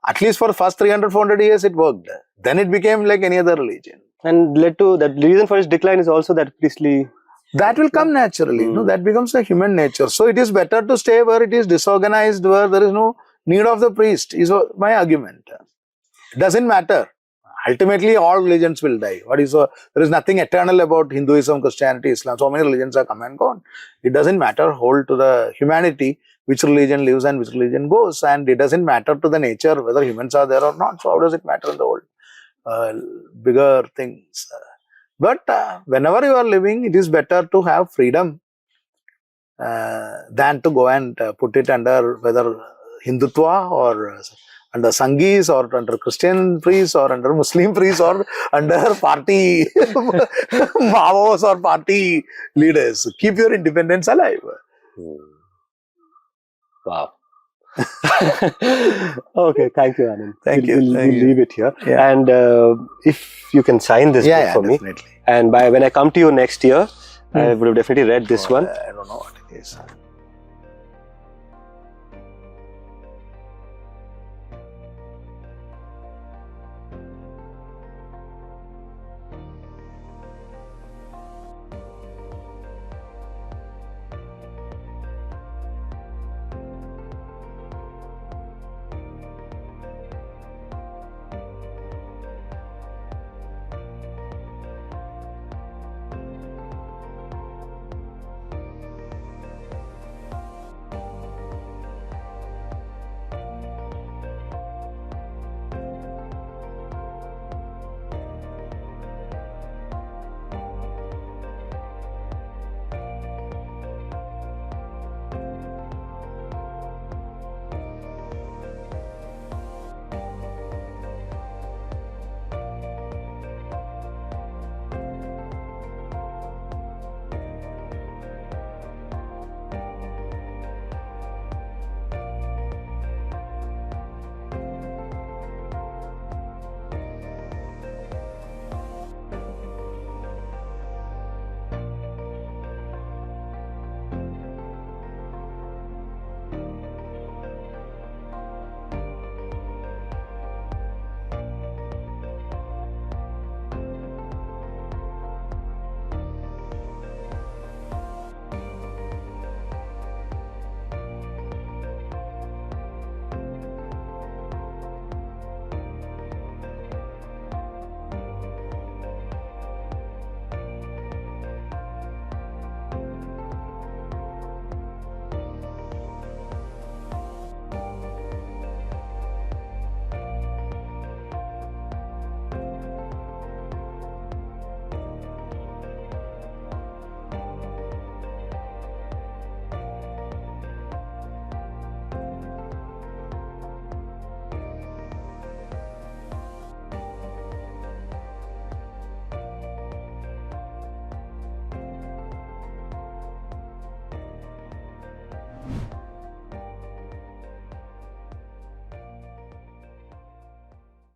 Speaker 7: At least for the first 300, 400 years it worked. Then it became like any other religion.
Speaker 6: And led to, that reason for its decline is also that priestly...
Speaker 7: That will come naturally. No, that becomes a human nature. So it is better to stay where it is disorganized, where there is no need of the priest, is my argument. It doesn't matter. Ultimately, all religions will die. There is nothing eternal about Hinduism, Christianity, Islam. So many religions are come and gone. It doesn't matter. Hold to the humanity, which religion lives and which religion goes. And it doesn't matter to the nature whether humans are there or not. So how does it matter in the world? Bigger things. But whenever you are living, it is better to have freedom than to go and put it under whether Hindutva or under Sanghis or under Christian priests or under Muslim priests or under party Maos or party leaders. Keep your independence alive.
Speaker 6: Wow. Okay, thank you, Anand. We'll
Speaker 7: you.
Speaker 6: leave it here.
Speaker 7: Yeah.
Speaker 6: And if you can sign this book for
Speaker 7: definitely.
Speaker 6: me. And when I come to you next year, I would have definitely read this one.
Speaker 7: I don't know what it is.